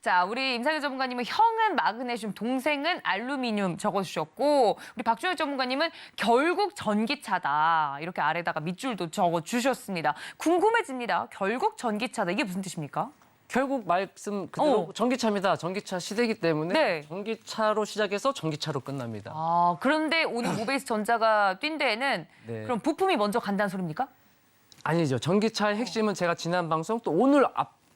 자, 우리 임상현 전문가님은 형은 마그네슘, 동생은 알루미늄 적어주셨고, 우리 박준혁 전문가님은 결국 전기차다. 이렇게 아래다가 밑줄도 적어주셨습니다. 궁금해집니다. 결국 전기차다. 이게 무슨 뜻입니까? 결국 말씀 그대로 전기차입니다. 전기차 시대이기 때문에 네. 전기차로 시작해서 전기차로 끝납니다. 그런데 오늘 모베이스 전자가 뛴 데에는 네. 그럼 부품이 먼저 간다는 소리입니까? 아니죠. 전기차의 핵심은 제가 지난 방송 또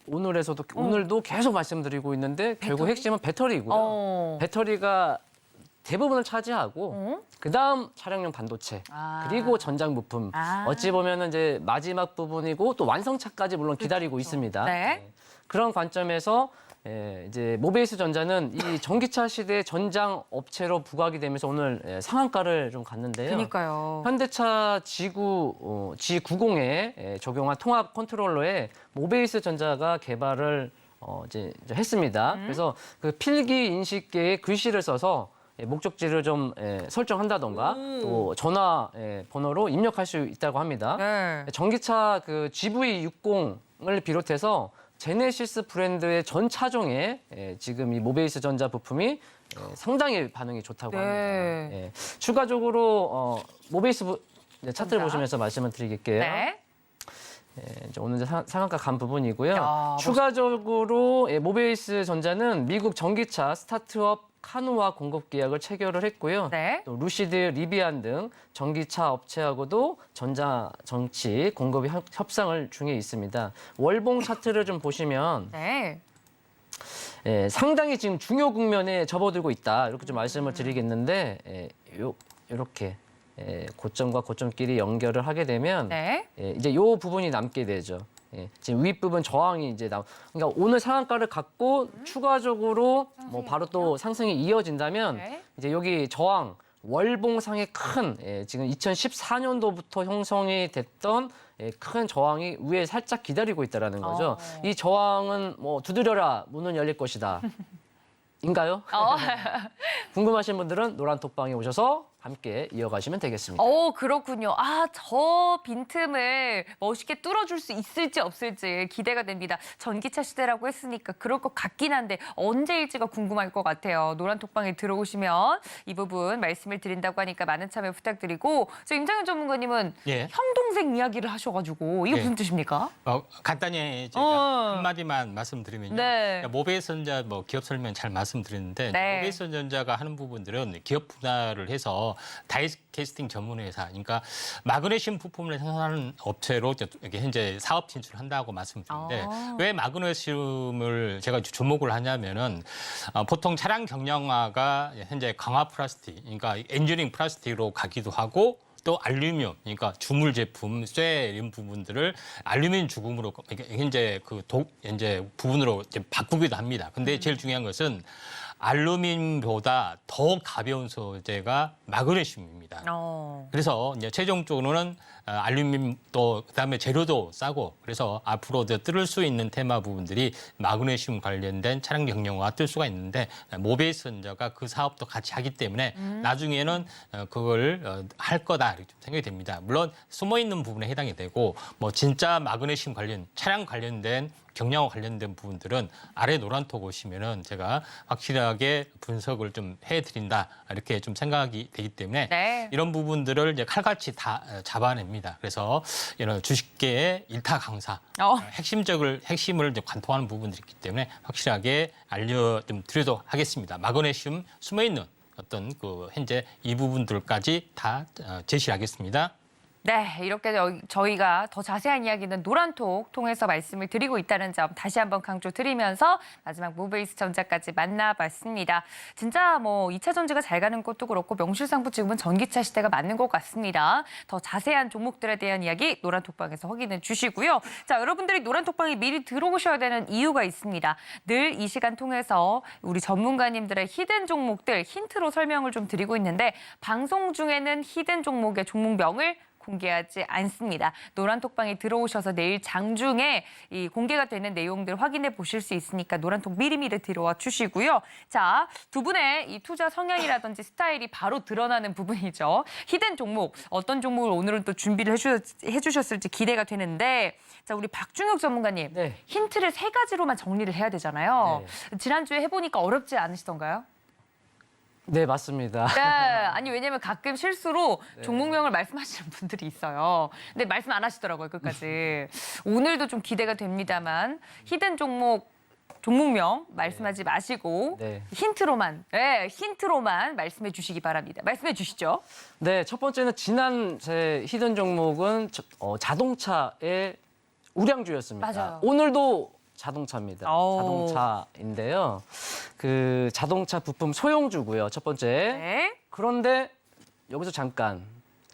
오늘에서도 오늘도 계속 말씀드리고 있는데 결국 핵심은 배터리고요. 배터리가 대부분을 차지하고 그다음 차량용 반도체 그리고 전장 부품 어찌 보면은 이제 마지막 부분이고 또 완성차까지 물론 기다리고 있습니다. 네. 그런 관점에서 이제 모베이스 전자는 이 전기차 시대의 전장 업체로 부각이 되면서 오늘 상한가를 좀 갔는데요. 그러니까요. 현대차 G90에 적용한 통합 컨트롤러에 모베이스 전자가 개발을 이제 했습니다. 그래서 그 필기 인식계에 글씨를 써서 목적지를 좀 설정한다던가 또 전화 번호로 입력할 수 있다고 합니다. 네. 전기차 그 GV60을 비롯해서 제네시스 브랜드의 전 차종에 지금 이 모베이스 전자 부품이 상당히 반응이 좋다고 합니다. 추가적으로 모베이스 차트를 전자. 보시면서 말씀을 드리겠게요. 네. 이제 오늘 이제 상한가 간 부분이고요. 야, 추가적으로 모베이스 전자는 미국 전기차 스타트업 카누와 공급 계약을 체결을 했고요. 네. 또 루시드, 리비안 등 전기차 업체하고도 전자전치 공급 협상을 중에 있습니다. 월봉 차트를 좀 보시면 네. 상당히 지금 중요 국면에 접어들고 있다. 이렇게 좀 말씀을 드리겠는데 이렇게 고점과 고점끼리 연결을 하게 되면 네. 이제 이 부분이 남게 되죠. 지금 윗부분 저항이 이제 그러니까 오늘 상한가를 갖고 추가적으로 뭐 바로 또 상승이 이어진다면 네. 이제 여기 저항 월봉상의 큰 지금 2014년도부터 형성이 됐던 큰 저항이 위에 살짝 기다리고 있다라는 거죠. 이 저항은 뭐 두드려라 문은 열릴 것이다. 인가요? 궁금하신 분들은 노란 톡방에 오셔서 함께 이어가시면 되겠습니다. 그렇군요. 저 빈틈을 멋있게 뚫어줄 수 있을지 없을지 기대가 됩니다. 전기차 시대라고 했으니까 그럴 것 같긴 한데 언제일지가 궁금할 것 같아요. 노란톡방에 들어오시면 이 부분 말씀을 드린다고 하니까 많은 참여 부탁드리고 저 임장현 전문가님은 예. 형 동생 이야기를 하셔가지고 이게 예. 무슨 뜻입니까? 간단히 제가 한마디만 말씀드리면요. 네. 모베이스전자 기업 설명 잘 말씀드렸는데 네. 모베이스전자가 하는 부분들은 기업 분할을 해서 다이캐스팅 전문 회사, 그러니까 마그네슘 부품을 생산하는 업체로 현재 사업 진출을 한다고 말씀드리는데 왜 마그네슘을 제가 주목을 하냐면은 보통 차량 경량화가 현재 강화 플라스틱, 그러니까 엔지니어링 플라스틱으로 가기도 하고 또 알루미늄, 그러니까 주물 제품, 쇠 이런 부분들을 알루미늄 주금으로 현재 현재 부분으로 이제 바꾸기도 합니다. 근데 제일 중요한 것은 알루미늄보다 더 가벼운 소재가 마그네슘입니다. 그래서 이제 최종적으로는 알루미늄 또 그다음에 재료도 싸고 그래서 앞으로 더 뜰 수 있는 테마 부분들이 마그네슘 관련된 차량 경량화 뜰 수가 있는데 모베이스전자가 그 사업도 같이 하기 때문에 나중에는 그걸 할 거다 이렇게 좀 생각이 됩니다. 물론 숨어 있는 부분에 해당이 되고 진짜 마그네슘 관련 차량 관련된 경량화 관련된 부분들은 아래 노란톡 오시면은 제가 확실하게 분석을 좀 해드린다 이렇게 좀 생각이 되기 때문에 네. 이런 부분들을 이제 칼같이 다 잡아냅니다. 그래서 이런 주식계의 일타 강사, 핵심을 이제 관통하는 부분들이 있기 때문에 확실하게 좀 드리도록 하겠습니다. 마그네슘 숨어 있는 어떤 현재 이 부분들까지 다 제시하겠습니다. 네, 이렇게 저희가 더 자세한 이야기는 노란톡 통해서 말씀을 드리고 있다는 점 다시 한번 강조드리면서 마지막 모베이스 전자까지 만나봤습니다. 진짜 2차 전지가 잘 가는 것도 그렇고 명실상부 지금은 전기차 시대가 맞는 것 같습니다. 더 자세한 종목들에 대한 이야기 노란톡방에서 확인해 주시고요. 자, 여러분들이 노란톡방에 미리 들어오셔야 되는 이유가 있습니다. 늘 이 시간 통해서 우리 전문가님들의 히든 종목들 힌트로 설명을 좀 드리고 있는데 방송 중에는 히든 종목의 종목명을 공개하지 않습니다. 노란톡방에 들어오셔서 내일 장중에 이 공개가 되는 내용들 확인해 보실 수 있으니까 노란톡 미리미리 들어와 주시고요. 자, 두 분의 이 투자 성향이라든지 스타일이 바로 드러나는 부분이죠. 히든 종목, 어떤 종목을 오늘은 또 준비를 해주셨을지 기대가 되는데 자, 우리 박중혁 전문가님, 네. 힌트를 3가지로만 정리를 해야 되잖아요. 지난주에 해보니까 어렵지 않으시던가요? 네, 맞습니다. 네, 아니 왜냐면 가끔 실수로 종목명을 말씀하시는 분들이 있어요. 근데 말씀 안 하시더라고요, 끝까지. 오늘도 좀 기대가 됩니다만 히든 종목명 말씀하지 마시고 네. 힌트로만 말씀해 주시기 바랍니다. 말씀해 주시죠. 네, 첫 번째는 지난 제 히든 종목은 자동차의 우량주였습니다. 맞아요. 오늘도 자동차입니다. 오. 자동차인데요. 그 자동차 부품 소형주고요. 첫 번째. 네. 그런데 여기서 잠깐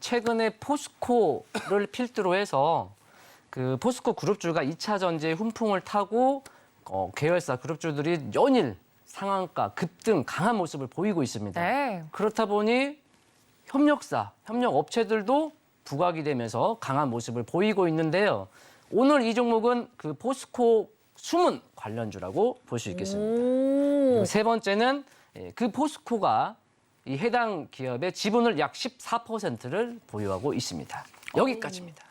최근에 포스코를 필두로 해서 그 포스코 그룹주가 2차 전지의 훈풍을 타고 계열사 그룹주들이 연일 상한가 급등 강한 모습을 보이고 있습니다. 네. 그렇다 보니 협력 업체들도 부각이 되면서 강한 모습을 보이고 있는데요. 오늘 이 종목은 그 포스코 숨은 관련주라고 볼 수 있겠습니다. 그리고 세 번째는 그 포스코가 이 해당 기업의 지분을 약 14%를 보유하고 있습니다. 여기까지입니다.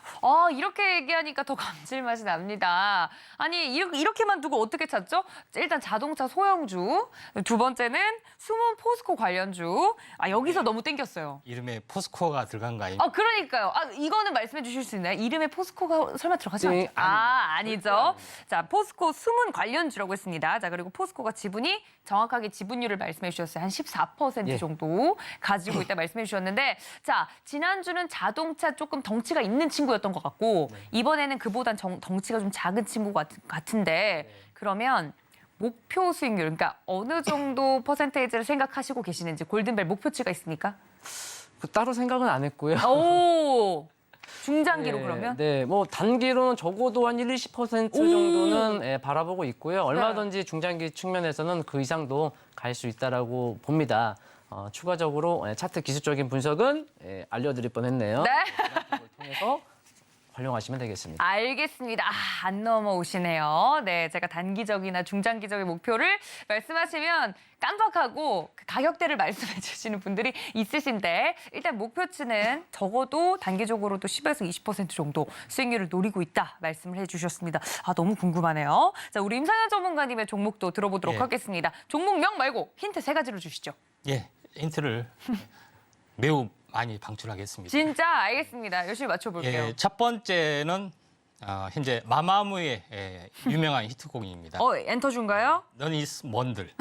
이렇게 얘기하니까 더 감칠맛이 납니다. 아니 이렇게만 두고 어떻게 찾죠? 일단 자동차 소형주, 두 번째는 숨은 포스코 관련주. 여기서 너무 땡겼어요. 이름에 포스코가 들어간 거 아닙니까? 그러니까요. 이거는 말씀해 주실 수 있나요? 이름에 포스코가 설마 들어가지 네, 않죠? 아니죠. 자, 포스코 숨은 관련주라고 했습니다. 자, 그리고 포스코가 지분이 정확하게 지분율을 말씀해 주셨어요. 한 14% 예. 정도 가지고 있다 말씀해 주셨는데 자, 지난주는 자동차 조금 덩치가 있는 친구였던 것 같고 이번에는 그보단 덩치가 좀 작은 친구 같은데 그러면 목표 수익률, 그러니까 어느 정도 퍼센테이지를 생각하시고 계시는지 골든벨 목표치가 있습니까? 따로 생각은 안 했고요. 오, 중장기로 네, 그러면? 네, 단기로는 적어도 한 20% 정도는 바라보고 있고요. 얼마든지 중장기 측면에서는 그 이상도 갈 수 있다라고 봅니다. 추가적으로 차트 기술적인 분석은 알려드릴 뻔했네요. 네. 그걸 통해서 활용하시면 되겠습니다. 알겠습니다. 안 넘어오시네요. 네, 제가 단기적이나 중장기적인 목표를 말씀하시면 깜빡하고 그 가격대를 말씀해 주시는 분들이 있으신데 일단 목표치는 적어도 단기적으로도 10에서 20% 정도 수익률을 노리고 있다 말씀을 해주셨습니다. 너무 궁금하네요. 자, 우리 임상현 전문가님의 종목도 들어보도록 예. 하겠습니다. 종목명 말고 힌트 3가지로 주시죠. 예, 힌트를 매우 많이 방출하겠습니다. 진짜 알겠습니다. 열심히 맞춰볼게요. 예, 첫 번째는 현재 마마무의 유명한 히트곡입니다. 엔터 준가요? 넌 이스 먼들.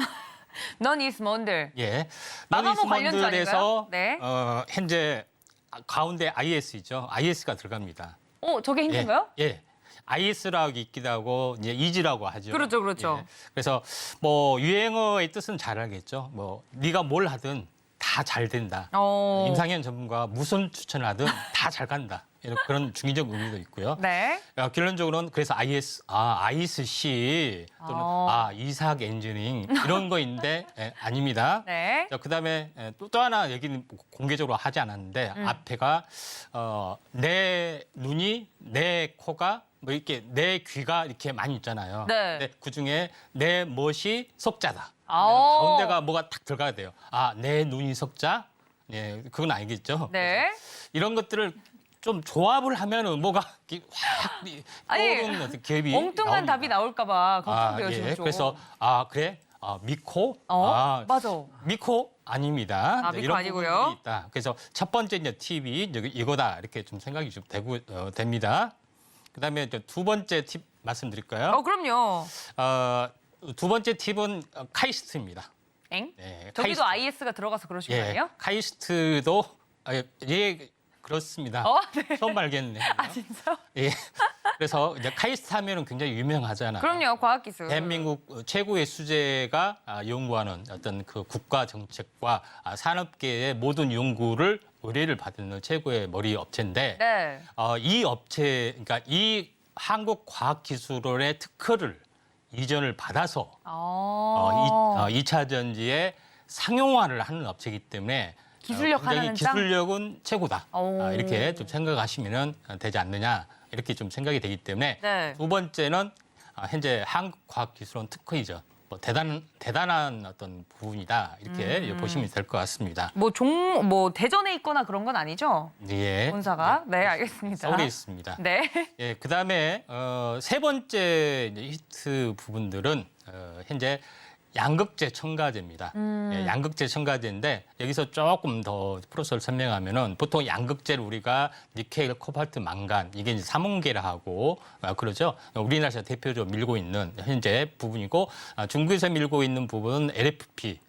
넌 이스 먼들. 예, 마마무 넌 이스 관련주 먼들에서 아닌가요? 네. 현재 가운데 IS죠. IS가 들어갑니다. 저게 힌트인가요? 예. IS라고 있기도 하고 이제 이지라고 하죠. 그렇죠, 그렇죠. 예. 그래서 뭐 유행어의 뜻은 잘 알겠죠. 뭐 네가 뭘 하든 다 잘 된다. 임상현 전문가가 무슨 추천을 하든 다 잘 간다. 이런 그런 중의적 의미도 있고요. 네. 결론적으로는 그래서 ISC 또는 이삭 엔지니어링 이런 거인데 아닙니다. 네. 자, 그다음에 또 하나 얘기는 공개적으로 하지 않았는데 앞에가 내 눈이 내 코가 뭐 이렇게 내 귀가 이렇게 많이 있잖아요. 네. 근데 그중에 내 멋이 석자다. 아오. 가운데가 뭐가 딱 들어가야 돼요. 내 눈이 석자? 예, 그건 알겠죠. 네. 이런 것들을 좀 조합을 하면은 뭐가 이렇게 확 아니, 떠오르는 어떤 기업이 엉뚱한 나옵니다. 답이 나올까봐 걱정돼요, 지금 예. 좀. 그래서 그래? 미코? 맞아. 미코 아닙니다. 미코 네, 이런 아니고요. 부분들이 있다. 그래서 첫 번째 이제 팁이 이거다 이렇게 좀 생각이 좀 됩니다. 그다음에 이제 두 번째 팁 말씀드릴까요? 그럼요. 두 번째 팁은 카이스트입니다. 엥? 네, 저기도 IS가 들어가서 그러신 거 아니에요? 카이스트도 예 그렇습니다. 네. 처음 알겠네요. 진짜? 예. 그래서 이제 카이스트 하면은 굉장히 유명하잖아요. 그럼요, 과학기술. 대한민국 최고의 수재가 연구하는 어떤 그 국가 정책과 산업계의 모든 연구를 의뢰를 받는 최고의 머리 업체인데 네. 이 업체, 그러니까 이 한국과학기술원의 특허를 이전을 받아서 2차 전지의 상용화를 하는 업체이기 때문에 기술력 굉장히 하나는 짱? 기술력은 최고다. 오. 이렇게 좀 생각하시면 되지 않느냐 이렇게 좀 생각이 되기 때문에 네. 두 번째는 현재 한국과학기술원 특허이죠. 뭐 대단한 어떤 부분이다 이렇게 보시면 될 것 같습니다. 대전에 있거나 그런 건 아니죠? 예. 본사가? 네, 알겠습니다. 서울에 있습니다. 네. 예, 그다음에 세 번째 이제 히트 부분들은 현재 양극재 첨가제입니다. 예, 양극재 첨가제인데 여기서 조금 더 플러스를 설명하면은 보통 양극재를 우리가 니켈, 코발트, 망간 이게 이제 삼원계라 하고 그러죠. 우리나라에서 대표적으로 밀고 있는 현재 부분이고 중국에서 밀고 있는 부분은 LFP,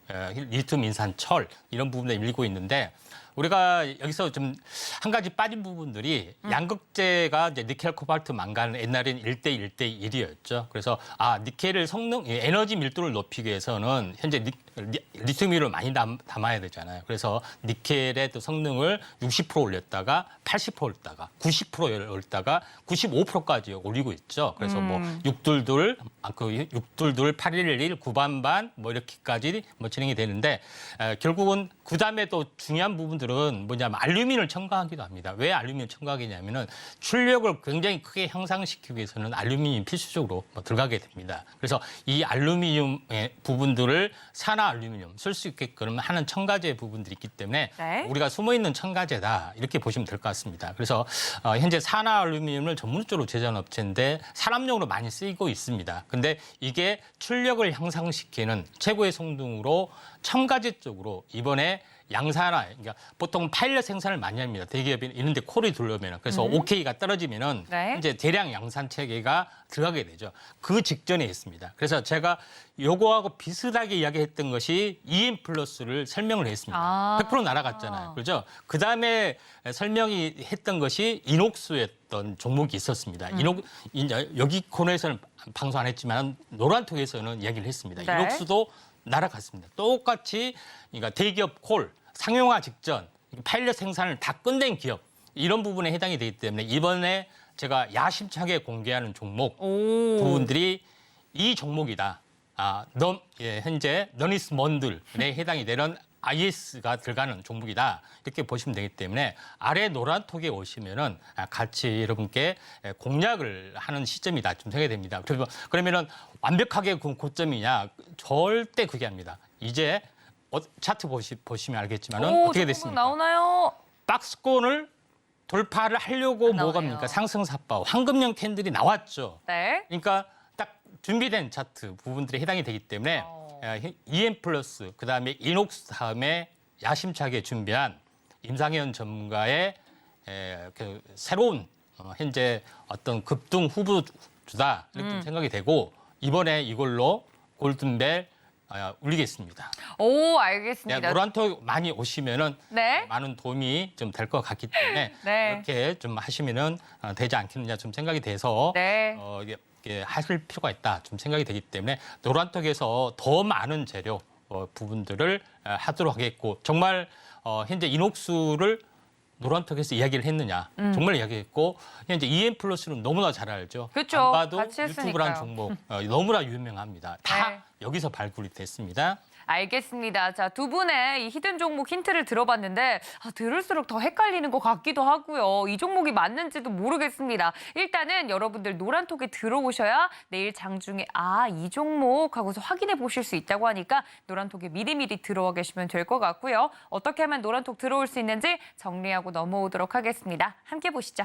리튬, 인산, 철 이런 부분에 밀고 있는데 우리가 여기서 좀 한 가지 빠진 부분들이 양극재가 이제 니켈, 코발트, 망간은 옛날에는 1대 1대1이었죠. 그래서 니켈을 에너지 밀도를 높이기 위해서는 현재 리튬이를 많이 담아야 되잖아요. 그래서 니켈의 또 성능을 60% 올렸다가 80% 올렸다가 90% 올렸다가 95%까지 올리고 있죠. 그래서 뭐 622, 8111, 9반반 뭐 이렇게까지 뭐 진행이 되는데 결국은 그다음에 또 중요한 부분들은 뭐냐면 알루미늄을 첨가하기도 합니다. 왜 알루미늄을 첨가하겠냐면은 출력을 굉장히 크게 향상시키기 위해서는 알루미늄이 필수적으로 들어가게 됩니다. 그래서 이 알루미늄의 부분들을 산화 알루미늄 쓸 수 있게끔 하는 첨가제 부분들이 있기 때문에 네. 우리가 숨어있는 첨가제다 이렇게 보시면 될 것 같습니다. 그래서 현재 산화 알루미늄을 전문적으로 제조하는 업체인데 산업용으로 많이 쓰이고 있습니다. 근데 이게 출력을 향상시키는 최고의 성능으로 첨가제 쪽으로 이번에 양산화, 그러니까 보통 파일럿 생산을 많이 합니다. 대기업이 있는데 콜이 들어오면 그래서 OK가 떨어지면은 네. 이제 대량 양산 체계가 들어가게 되죠. 그 직전에 있습니다. 그래서 제가 요거하고 비슷하게 이야기했던 것이 EM 플러스를 설명을 했습니다. 100% 날아갔잖아요. 그렇죠? 그 다음에 설명이 했던 것이 이녹스였던 종목이 있었습니다. 여기 코너에서는 방송 안 했지만 노란톡에서는 이야기를 했습니다. 네. 이녹스도 날아갔습니다. 똑같이 그러니까 대기업 콜 상용화 직전 파일럿 생산을 다 끝낸 기업 이런 부분에 해당이 되기 때문에 이번에 제가 야심차게 공개하는 종목 부분들이 이 종목이다. 현재 너니스 먼들에 해당이 되는 IS가 들어가는 종목이다 이렇게 보시면 되기 때문에 아래 노란 톡에 오시면은 같이 여러분께 공략을 하는 시점이다 좀 생각이 됩니다. 그러면은 완벽하게 고점이냐 절대 그게 아닙니다. 이제 차트 보시면 알겠지만은 어떻게 됐습니까? 나오나요? 박스권을 돌파를 하려고 나오네요. 뭐갑니까? 상승사파 황금형 캔들이 나왔죠. 네. 그러니까 딱 준비된 차트 부분들이 해당이 되기 때문에 EM 플러스 그다음에 이녹스 다음에 야심차게 준비한 임상현 전문가의 그 새로운 현재 어떤 급등 후보주다 이렇게 좀 생각이 되고 이번에 이걸로 골든벨 울리겠습니다. 오, 알겠습니다. 네, 노란톡 많이 오시면은 네. 많은 도움이 좀 될 것 같기 때문에 네. 이렇게 좀 하시면은 되지 않겠느냐 좀 생각이 돼서 네. 이게 하실 필요가 있다 좀 생각이 되기 때문에 노란톡에서 더 많은 재료 부분들을 하도록 하겠고 정말 현재 이녹수를 노란톡에서 이야기를 했느냐 정말 이야기했고 현재 EM 플러스는 너무나 잘 알죠. 그렇죠. 안 봐도 같이 유튜브란 했으니까요. 종목 너무나 유명합니다. 다 네. 여기서 발굴이 됐습니다. 알겠습니다. 자, 두 분의 이 히든 종목 힌트를 들어봤는데 들을수록 더 헷갈리는 것 같기도 하고요. 이 종목이 맞는지도 모르겠습니다. 일단은 여러분들 노란톡에 들어오셔야 내일 장중에 이 종목 하고서 확인해 보실 수 있다고 하니까 노란톡에 미리미리 들어와 계시면 될 것 같고요. 어떻게 하면 노란톡 들어올 수 있는지 정리하고 넘어오도록 하겠습니다. 함께 보시죠.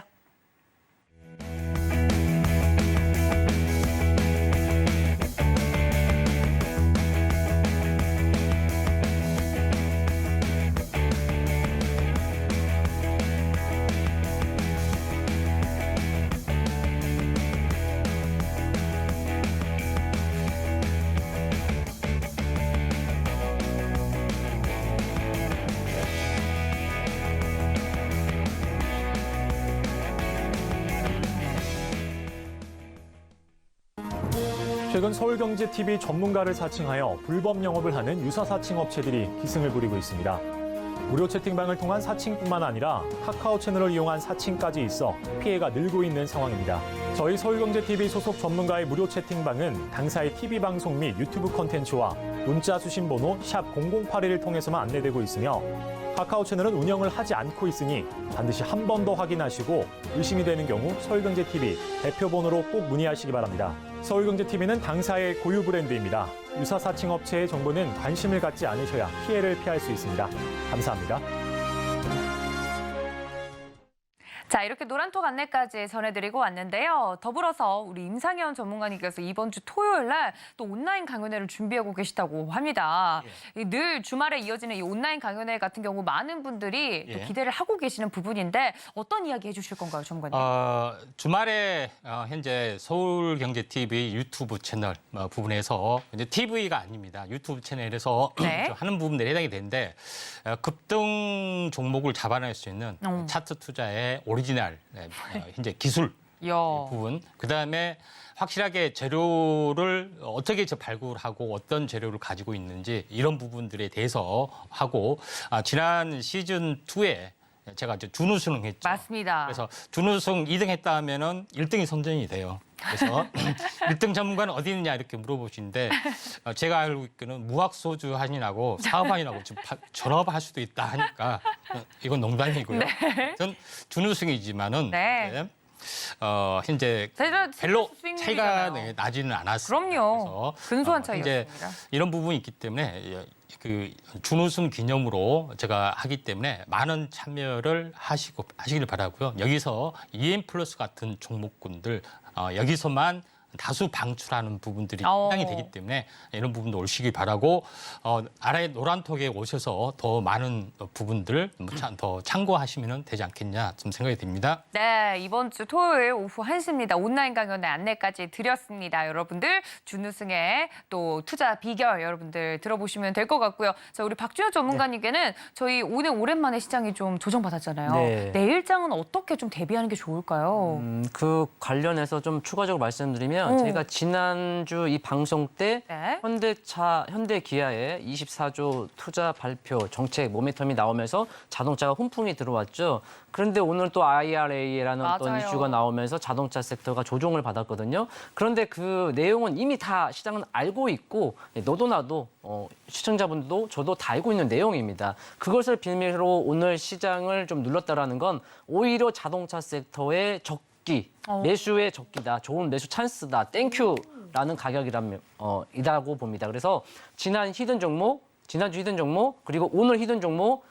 최근 서울경제TV 전문가를 사칭하여 불법 영업을 하는 유사 사칭 업체들이 기승을 부리고 있습니다. 무료 채팅방을 통한 사칭뿐만 아니라 카카오 채널을 이용한 사칭까지 있어 피해가 늘고 있는 상황입니다. 저희 서울경제TV 소속 전문가의 무료 채팅방은 당사의 TV방송 및 유튜브 콘텐츠와 문자 수신 번호 샵 0081을 통해서만 안내되고 있으며 카카오 채널은 운영을 하지 않고 있으니 반드시 한 번 더 확인하시고 의심이 되는 경우 서울경제TV 대표번호로 꼭 문의하시기 바랍니다. 서울경제TV는 당사의 고유 브랜드입니다. 유사 사칭 업체의 정보는 관심을 갖지 않으셔야 피해를 피할 수 있습니다. 감사합니다. 자, 이렇게 노란톡 안내까지 전해드리고 왔는데요. 더불어서 우리 임상현 전문가님께서 이번 주 토요일 날 또 온라인 강연회를 준비하고 계시다고 합니다. 늘 주말에 이어지는 이 온라인 강연회 같은 경우 많은 분들이 또 기대를 하고 계시는 부분인데 어떤 이야기 해주실 건가요, 전문가님? 주말에 현재 서울경제TV 유튜브 채널 부분에서 이제 TV가 아닙니다. 유튜브 채널에서 네. 하는 부분들이 해당이 되는데 급등 종목을 잡아낼 수 있는 차트 투자의 오리지널 현재 기술 부분, 그다음에 확실하게 재료를 어떻게 발굴하고 어떤 재료를 가지고 있는지 이런 부분들에 대해서 하고 지난 시즌 2에 제가 이제 준우승 했죠. 맞습니다. 그래서 준우승 2등 했다 하면은 1등이 선전이 돼요. 그래서 1등 전문가는 어디 있느냐 이렇게 물어보시는데 제가 알고 있기는 무학소주 한인하고 사업한인하고 지금 전업할 수도 있다 하니까 이건 농담이고요. 네. 전 준우승이지만은 네. 현재 별로 차이가 나지는 않았어요. 그럼요. 근소한 이제 차이였습니다. 이런 부분이 있기 때문에 그 준우승 기념으로 제가 하기 때문에 많은 참여를 하시길 바라고요. 여기서 EM 플러스 같은 종목군들 여기서만 다수 방출하는 부분들이 해당이 되기 때문에 이런 부분도 오시기 바라고 아래 노란톡에 오셔서 더 많은 부분들 더 참고하시면 되지 않겠냐 좀 생각이 듭니다. 네, 이번 주 토요일 오후 1시입니다. 온라인 강연의 안내까지 드렸습니다. 여러분들 준우승의 또 투자 비결 여러분들 들어보시면 될 것 같고요. 자, 우리 박준호 전문가님께는 저희 오늘 오랜만에 시장이 좀 조정받았잖아요. 네. 내일장은 어떻게 좀 대비하는 게 좋을까요? 그 관련해서 좀 추가적으로 말씀드리면 있는데요. 제가 지난주 이 방송 때 네. 현대기아의 24조 투자 발표 정책 모멘텀이 나오면서 자동차가 훈풍이 들어왔죠. 그런데 오늘 또 IRA라는 어떤 맞아요. 이슈가 나오면서 자동차 섹터가 조종을 받았거든요. 그런데 그 내용은 이미 다 시장은 알고 있고 너도 나도 시청자분들도 저도 다 알고 있는 내용입니다. 그것을 빌미로 오늘 시장을 좀 눌렀다라는 건 오히려 자동차 섹터의 매수의 적기다, 좋은 매수 찬스다, 땡큐라는 가격이라고 봅니다. 그래서 지난주 히든 종목, 그리고 오늘 히든 종목,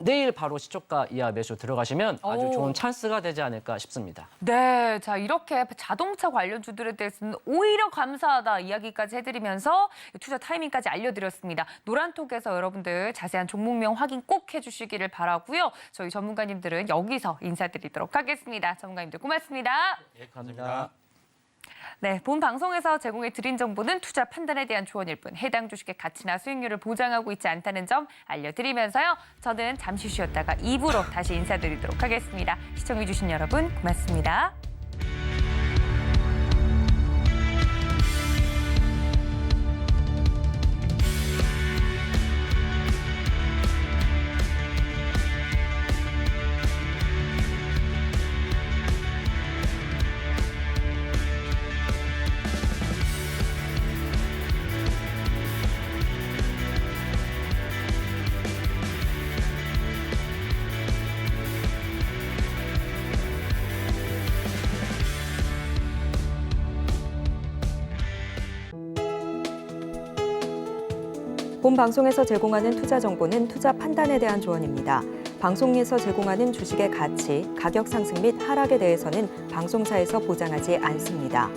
내일 바로 시초가 이하 매수 들어가시면 아주 좋은 찬스가 되지 않을까 싶습니다. 네, 자 이렇게 자동차 관련주들에 대해서는 오히려 감사하다 이야기까지 해드리면서 투자 타이밍까지 알려드렸습니다. 노란톡에서 여러분들 자세한 종목명 확인 꼭 해주시기를 바라고요. 저희 전문가님들은 여기서 인사드리도록 하겠습니다. 전문가님들 고맙습니다. 감사합니다. 네, 본 방송에서 제공해 드린 정보는 투자 판단에 대한 조언일 뿐 해당 주식의 가치나 수익률을 보장하고 있지 않다는 점 알려드리면서요. 저는 잠시 쉬었다가 2부로 다시 인사드리도록 하겠습니다. 시청해 주신 여러분 고맙습니다. 본 방송에서 제공하는 투자 정보는 투자 판단에 대한 조언입니다. 방송에서 제공하는 주식의 가치, 가격 상승 및 하락에 대해서는 방송사에서 보장하지 않습니다.